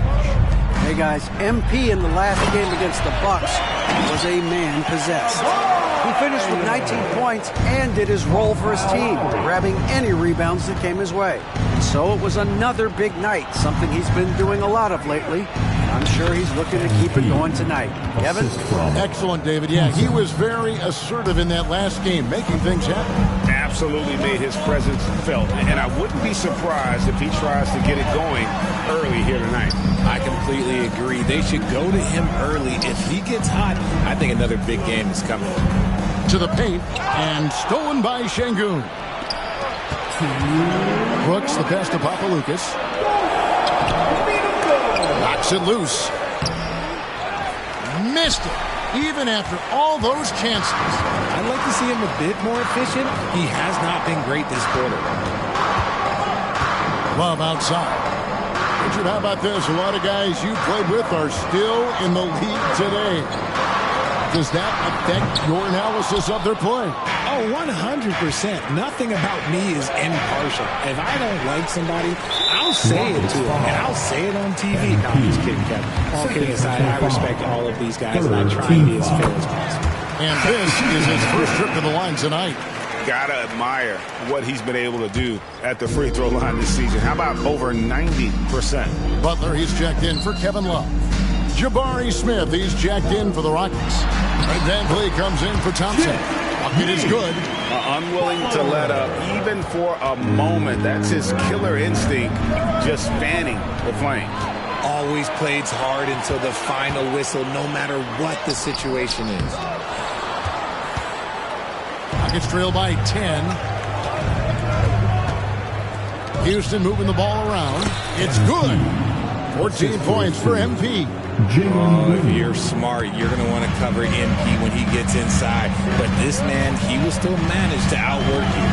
Hey guys, MP in the last game against the Bucks was a man possessed. He finished with 19 points and did his role for his team, grabbing any rebounds that came his way. So it was another big night, something he's been doing a lot of lately. I'm sure he's looking to keep it going tonight. Kevin? Excellent, David. Yeah, he was very assertive in that last game, making things happen. Absolutely made his presence felt. And I wouldn't be surprised if he tries to get it going early here tonight. I completely agree. They should go to him early. If he gets hot, I think another big game is coming. To the paint, and stolen by Şengün. Brooks, the pass to Papaloukas. Knocks it loose. Missed it, even after all those chances. I'd like to see him a bit more efficient. He has not been great this quarter. Love outside. Richard, how about this? A lot of guys you played with are still in the league today. Does that affect your analysis of their play? Oh, 100%. Nothing about me is impartial. If I don't like somebody, I'll say it to them, and I'll say it on TV. No, I'm just kidding, Kevin. All kidding aside, I respect all of these guys, and I try and be as fair as possible. And this is his first trip to the line tonight. Gotta admire what he's been able to do at the free throw line this season. How about over 90%? Butler, he's checked in for Kevin Love. Jabari Smith, he's checked in for the Rockets. Fred VanVleet comes in for Thompson. Bucket is good. Unwilling to let up, even for a moment. That's his killer instinct, just fanning the flame. Always plays hard until the final whistle, no matter what the situation is. Rockets trail by 10. Houston moving the ball around. It's good. 14 points for MP. Oh, if you're smart, you're going to want to cover MP when he gets inside. But this man, he will still manage to outwork you.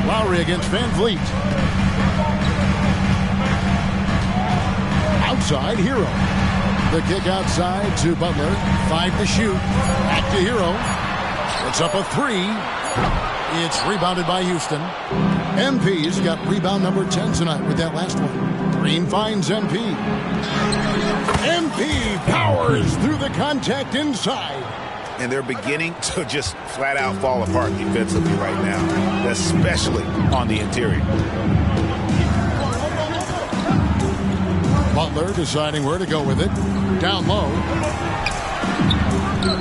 Lowry against VanVleet. Outside, Hero. The kick outside to Butler. 5 to shoot. Back to Hero. It's up a 3. It's rebounded by Houston. MP's got rebound number 10 tonight with that last one. Green finds MP. MP powers through the contact inside. And they're beginning to just flat out fall apart defensively right now, especially on the interior. Butler deciding where to go with it. Down low.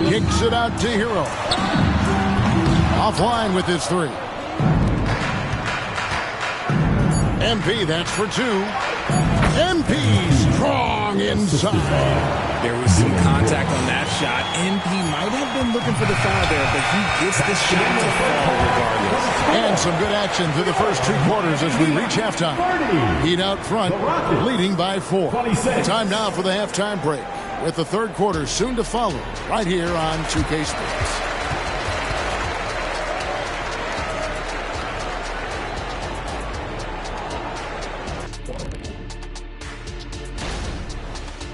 Kicks it out to Hero. Offline with his 3. MP, that's for 2. MP strong inside. There was some contact on that shot. MP might have been looking for the foul there, but he gets the shot to fall regardless. And some good action through the first 2 quarters as we reach halftime. Heat out front, leading by 4. Time now for the halftime break, with the third quarter soon to follow, right here on 2K Sports.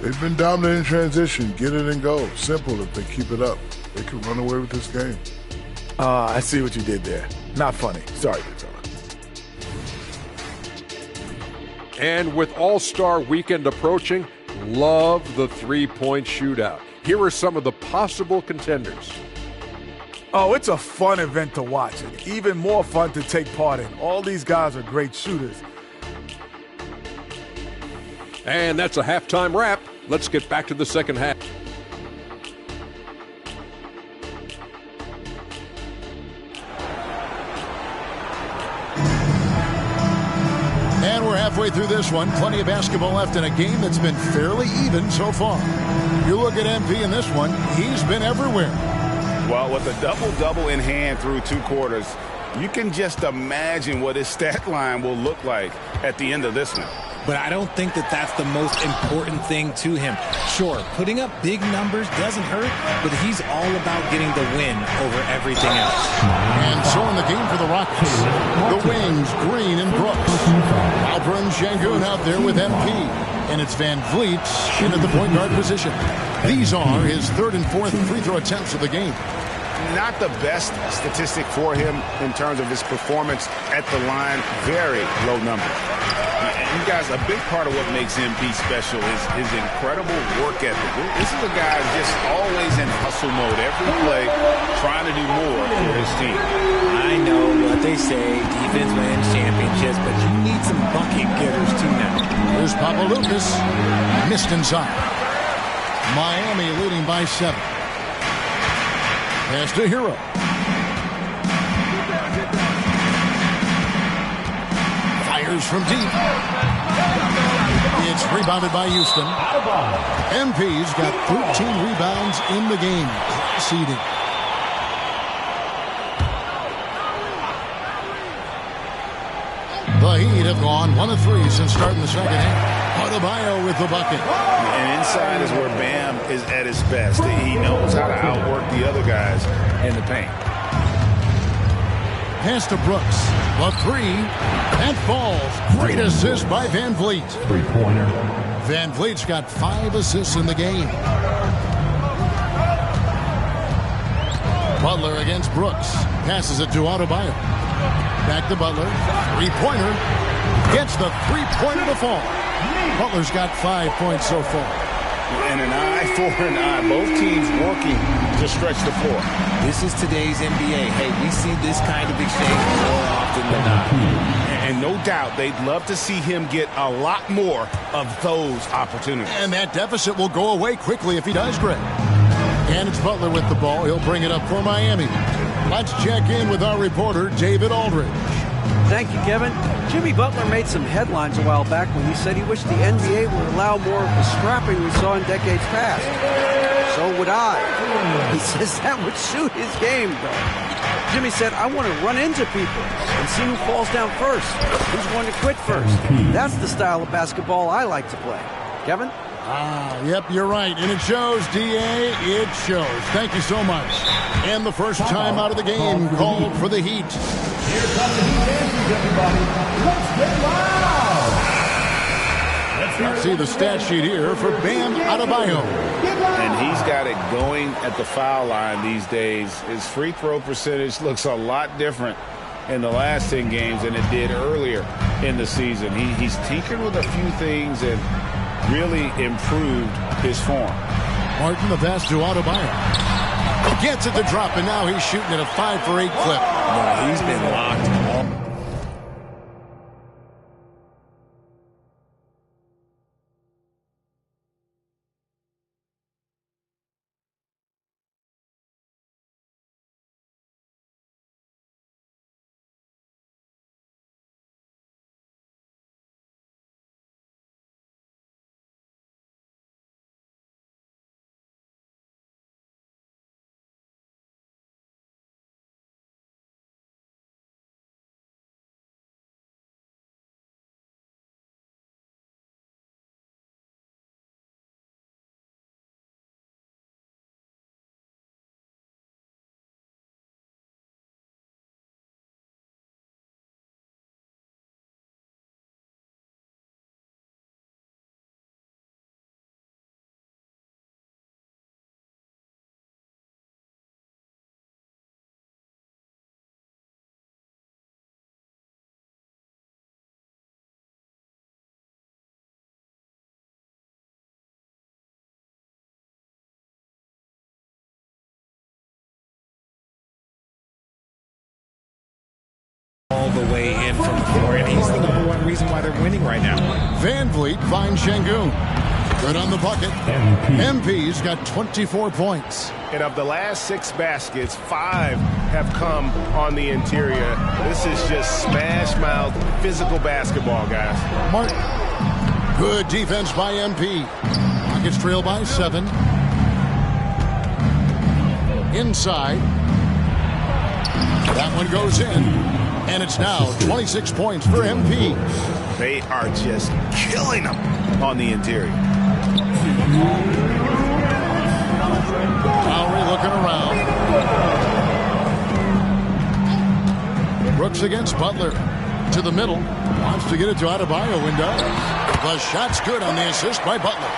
They've been dominant in transition. Get it and go. Simple if they keep it up. They can run away with this game. I see what you did there. Not funny. Sorry, big fella. And with All-Star Weekend approaching, love the three-point shootout. Here are some of the possible contenders. Oh, it's a fun event to watch and even more fun to take part in. All these guys are great shooters. And that's a halftime wrap. Let's get back to the second half. And we're halfway through this one. Plenty of basketball left in a game that's been fairly even so far. You look at MP in this one, he's been everywhere. Well, with a double-double in hand through 2 quarters, you can just imagine what his stat line will look like at the end of this one. But I don't think that that's the most important thing to him. Sure, putting up big numbers doesn't hurt, but he's all about getting the win over everything else. And so in the game for the Rockets, the wings, Green and Brooks. Alperen Şengün out there with MP. And it's Van Vliet in at the point guard position. These are his 3rd and 4th free throw attempts of the game. Not the best statistic for him in terms of his performance at the line. Very low number. And you guys, a big part of what makes MP special is his incredible work ethic. This is a guy just always in hustle mode every play, trying to do more for his team. I know what they say, defense wins championships, but you need some bucket getters too now. Here's Papaloukas, missed inside. Miami leading by 7. Pass to Hero. Fires from deep. It's rebounded by Houston. MP's got 13 rebounds in the game. Seeding. The Heat have gone 1 of 3 since starting the second half. Adebayo with the bucket. And inside is where Bam is at his best. He knows how to outwork the other guys in the paint. Pass to Brooks. The 3. That falls. Great assist by Van Vliet. Three-pointer. Van Vliet's got 5 assists in the game. Butler against Brooks. Passes it to Adebayo. Back to Butler. Three-pointer. Gets the three-pointer to fall. Butler's got 5 points so far. And an eye for an eye. Both teams working to stretch the floor. This is today's NBA. Hey, we see this kind of exchange more often than not. And no doubt they'd love to see him get a lot more of those opportunities. And that deficit will go away quickly if he does, Greg. And it's Butler with the ball. He'll bring it up for Miami. Let's check in with our reporter, David Aldridge. Thank you, Kevin. Jimmy Butler made some headlines a while back when he said he wished the NBA would allow more of the scrapping we saw in decades past. So would I. He says that would suit his game, though. Jimmy said, I want to run into people and see who falls down first, who's going to quit first. That's the style of basketball I like to play. Kevin? Yep, you're right. And it shows, D.A., it shows. Thank you so much. And the first time out of the game called for the Heat. Here come the Heat dancers, everybody. Let's get loud. Let's see the stat sheet here for Bam Adebayo. And he's got it going at the foul line these days. His free throw percentage looks a lot different in the last 10 games than it did earlier in the season. He's tinkered with a few things and really improved his form. Martin, the pass to Adebayo. Gets it to drop, and now he's shooting at a 5-for-8 clip. No, he's been locked reason why they're winning right now. Van Vliet finds Şengün. Good on the bucket. MP's got 24 points. And of the last 6 baskets, 5 have come on the interior. This is just smash-mouth physical basketball, guys. Martin. Good defense by MP. Rockets trail by 7. Inside. That one goes in. And it's now 26 points for MP. They are just killing them on the interior. Lowry looking around. Brooks against Butler. To the middle. Wants to get it to Adebayo and does. The shot's good on the assist by Butler.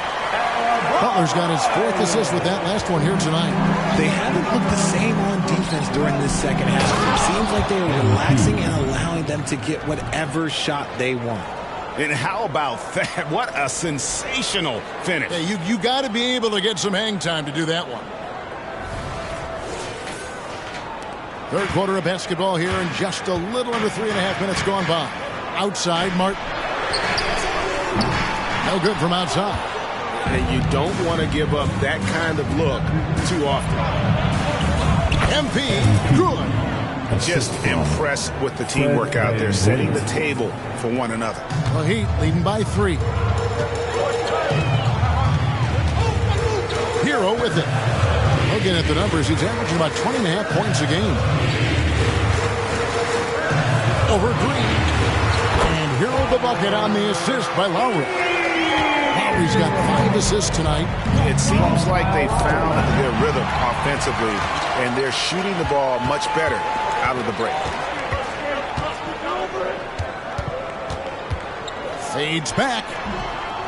Butler's got his 4th assist with that last one here tonight. They haven't looked the same on defense during this second half. It seems like they are relaxing and allowing them to get whatever shot they want. And how about that? What a sensational finish. Hey, you got to be able to get some hang time to do that one. Third quarter of basketball here in just a little under 3.5 minutes gone by. Outside, Martin. No good from outside. And you don't want to give up that kind of look too often. MP, good. Just impressed with the teamwork out there, setting the table for one another. Well, Heat leading by 3. Hero with it. Looking at the numbers, he's averaging about 20.5 points a game. Over Green. And Hero the bucket on the assist by Lowry. Lowry's got 5 assists tonight. It seems like they found their rhythm offensively, and they're shooting the ball much better out of the break. Fades back.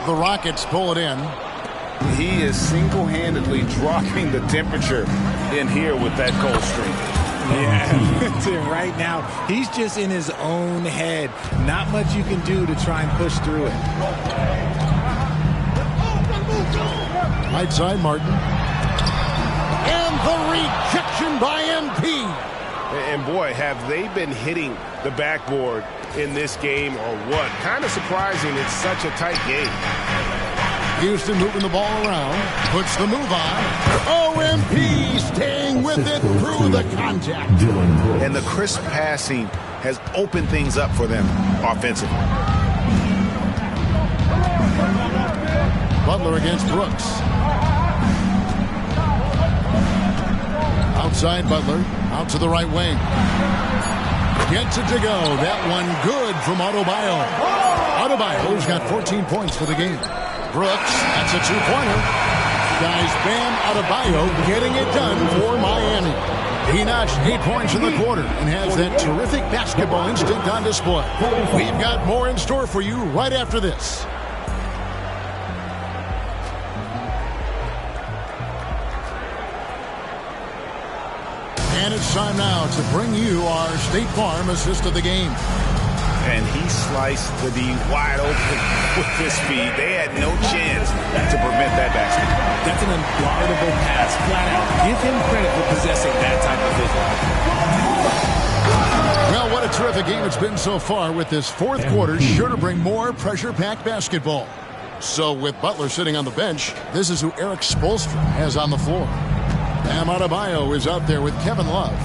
The Rockets pull it in. He is single-handedly dropping the temperature in here with that cold streak. Yeah, right now, he's just in his own head. Not much you can do to try and push through it. Right side, Martin. And the rejection by MP. And boy, have they been hitting the backboard in this game or what? Kind of surprising. It's such a tight game. Houston moving the ball around. Puts the move on. OMP staying with it through the contact. And the crisp passing has opened things up for them offensively. Butler against Brooks. Outside Butler. Out to the right wing. Gets it to go. That one good from Adebayo. Adebayo's got 14 points for the game. Brooks, that's a 2-pointer. Guys, Bam Adebayo getting it done for Miami. He notched 8 points in the quarter and has that terrific basketball instinct on display. We've got more in store for you right after this. And it's time now to bring you our State Farm assist of the game. And he sliced the D wide open with his speed. They had no chance to prevent that basket. That's an unguardable pass, flat out. Give him credit for possessing that type of vision. Well, what a terrific game it's been so far, with this fourth quarter sure to bring more pressure-packed basketball. So with Butler sitting on the bench, this is who Eric Spoelstra has on the floor. Bam Adebayo is out there with Kevin Love.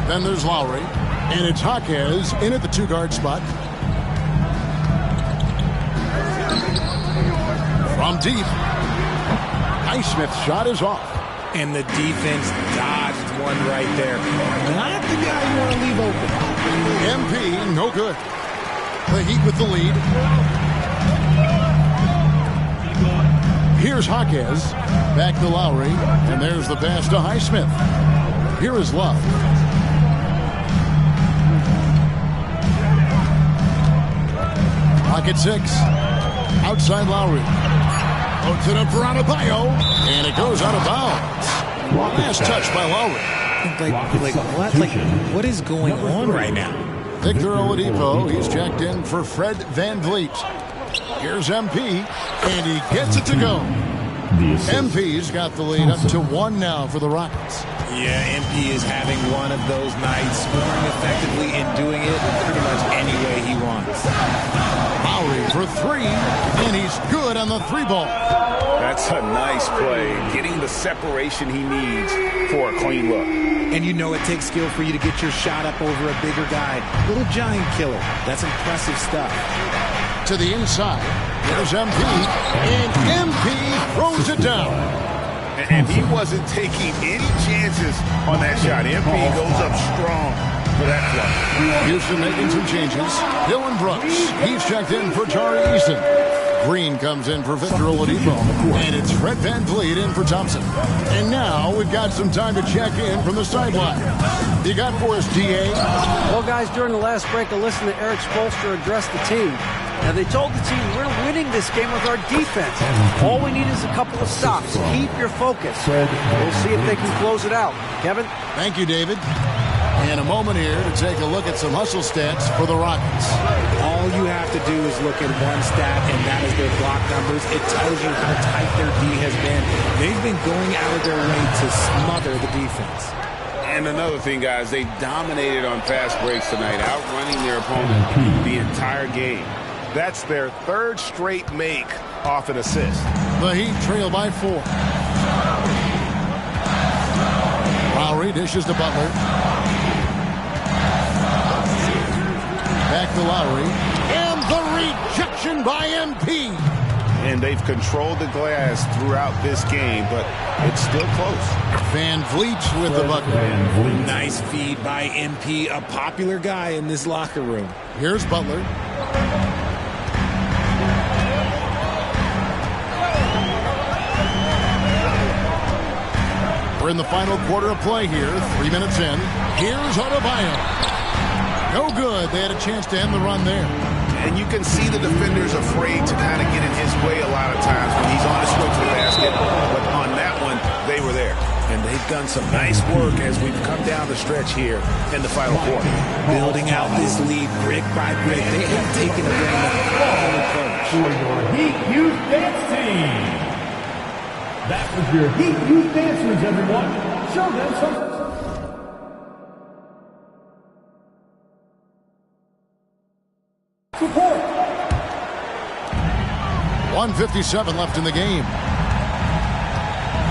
Then there's Lowry. And it's Jaquez in at the 2-guard spot. From deep. Highsmith's shot is off. And the defense dodged one right there. Not the guy you want to leave open. MP, no good. The Heat with the lead. Here's Jaquez. Back to Lowry. And there's the pass to Highsmith. Here is Love. Pocket 6. Outside Lowry. Puts it up for Adebayo. And it goes out of bounds. Last touch by Lowry. What is going on right now? Victor Oladipo, he's checked in for Fred Van Vliet. Here's MP, and he gets it to go. MP's got the lead up to 1 now for the Rockets. Yeah, MP is having one of those nights, scoring effectively and doing it pretty much any way he wants. Lowry for three, and he's good on the three ball. That's a nice play, getting the separation he needs for a clean look. And you know it takes skill for you to get your shot up over a bigger guy. Little giant killer. That's impressive stuff. To the inside, there's MP, and MP throws it down. And he wasn't taking any chances on that shot. MP goes up strong for that play. Houston making some changes. Dylan Brooks, he's checked in for Tari Eason. Green comes in for Victor Oladipo. And it's Fred VanVleet in for Thompson. And now we've got some time to check in from the sideline. You got for us, DA? Well, guys, during the last break, I listened to Eric Spoelstra address the team. And they told the team, we're winning this game with our defense. All we need is a couple of stops. Keep your focus. We'll see if they can close it out. Kevin? Thank you, David. And a moment here to take a look at some hustle stats for the Rockets. All you have to do is look at one stat, and that is their block numbers. It tells you how tight their D has been. They've been going out of their way to smother the defense. And another thing, guys, they dominated on fast breaks tonight, outrunning their opponent the entire game. That's their third straight make off an assist. The Heat trail by 4. Lowry dishes to Butler. Back to Lowry. And the rejection by MP. And they've controlled the glass throughout this game, but it's still close. VanVleet with the bucket. Nice feed by MP, a popular guy in this locker room. Here's Butler. We're in the final quarter of play here. 3 minutes in. Here's Adebayo. No good. They had a chance to end the run there. And you can see the defenders afraid to kind of get in his way a lot of times when he's on his way to the basket. But on that one, they were there. And they've done some nice work as we've come down the stretch here in the final quarter. Building out this lead brick by brick. They have taken advantage of all the approach. For your Heat Youth Dance Team. That was your Heat Youth Dancers, everyone. Show them some. Support. 1:57 left in the game.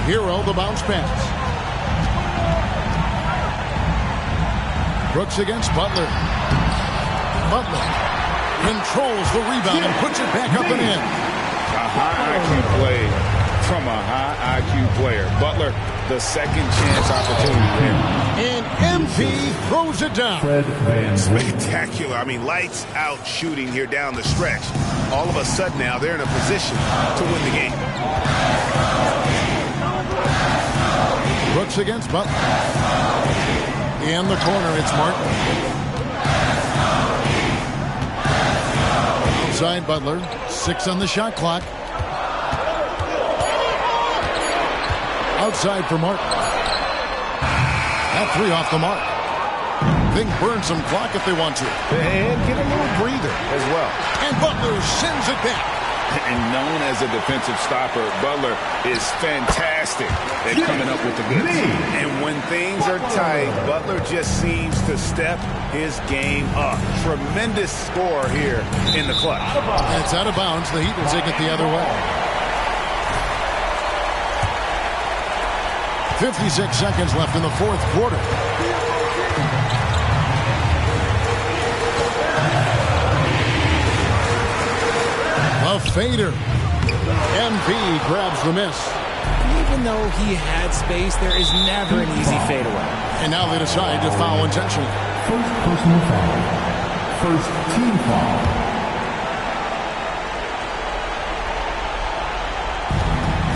Hero the bounce pass. Brooks against Butler. Butler controls the rebound and puts it back up and in. A high IQ play from a high IQ player. Butler, the second chance opportunity there. And MP throws it down. Spectacular. I mean, lights out shooting here down the stretch. All of a sudden now they're in a position to win the game. Brooks against Butler. In the corner, it's Martin. Outside Butler. 6 on the shot clock. Outside for Martin. That 3 off the mark. They can burn some clock if they want to. And get a little breather as well. And Butler sends it back. And known as a defensive stopper, Butler is fantastic at coming up with the goods. And when things are tight, Butler just seems to step his game up. Tremendous score here in the clutch. It's out of bounds. The Heat will take it the other way. 56 seconds left in the fourth quarter. A fader. MP grabs the miss. Even though he had space, there is never an easy fadeaway. And now they decide to foul intentionally. First personal foul. First team foul.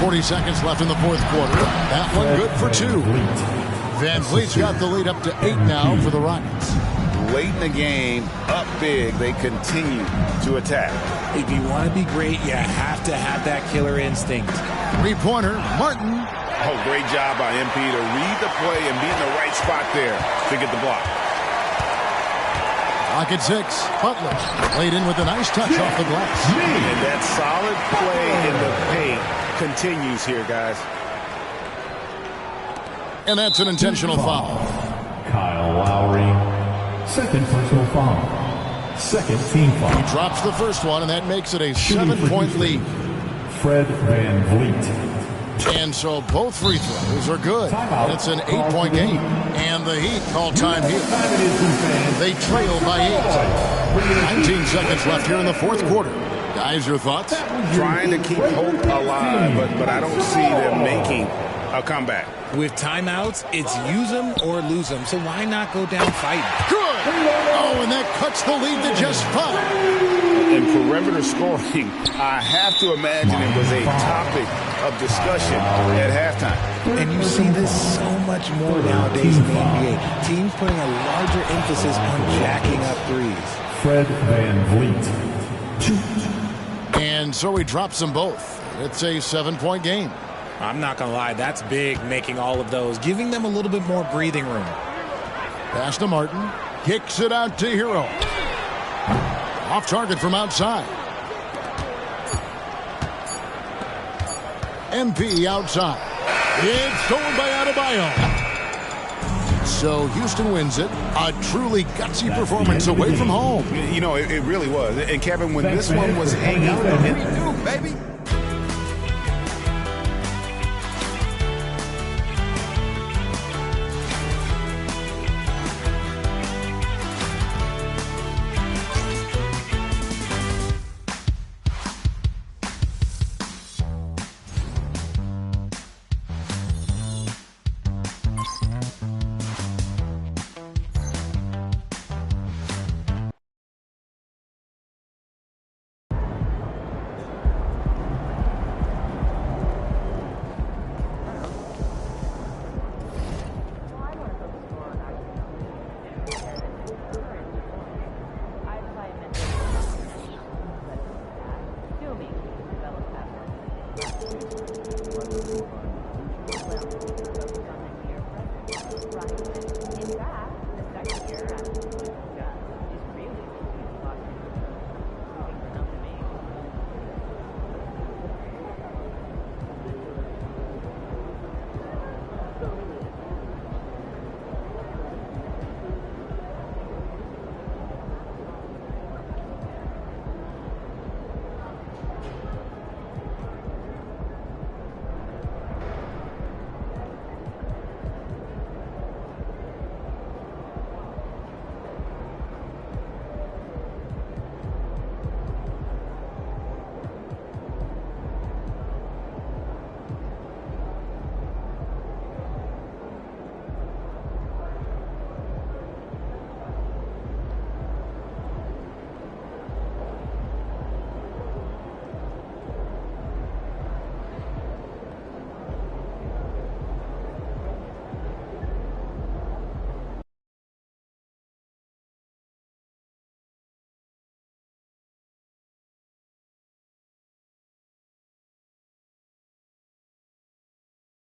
40 seconds left in the fourth quarter. That one good for 2. VanVleet's got the lead up to 8 now for the Rockets. Late in the game, up big, they continue to attack. If you want to be great, you have to have that killer instinct. 3-pointer, Martin. Oh, great job by MP to read the play and be in the right spot there to get the block. Clock at 6. Butler laid in with a nice touch off the glass. And that solid play in the paint continues here, guys. And that's an intentional foul. Kyle Lowry, second personal foul. Second team foul. He drops the first one, and that makes it a 7-point lead. Fred Van Vliet. And so both free throws are good. And it's an 8-point game. And the Heat call time here. They trail by 8. 19 seconds left here in the fourth quarter. Guys, your thoughts? Trying to keep hope alive, but I don't see them making a comeback. With timeouts, it's use them or lose them. So why not go down fighting? Good. Oh, and that cuts the lead to just 5. In perimeter scoring, I have to imagine it was a topic of discussion at halftime. And you see this so much more nowadays in the NBA. Teams putting a larger emphasis on jacking up threes. Fred Van Vliet. 2. And so he drops them both. It's a 7-point game. I'm not going to lie, that's big, making all of those, giving them a little bit more breathing room. Pass to Martin. Kicks it out to Hero. Off target from outside. MP outside. It's stolen by Adebayo. So Houston wins it. A truly gutsy performance away from home. You know, it really was. And Kevin, when this one was hanging, we knew, baby.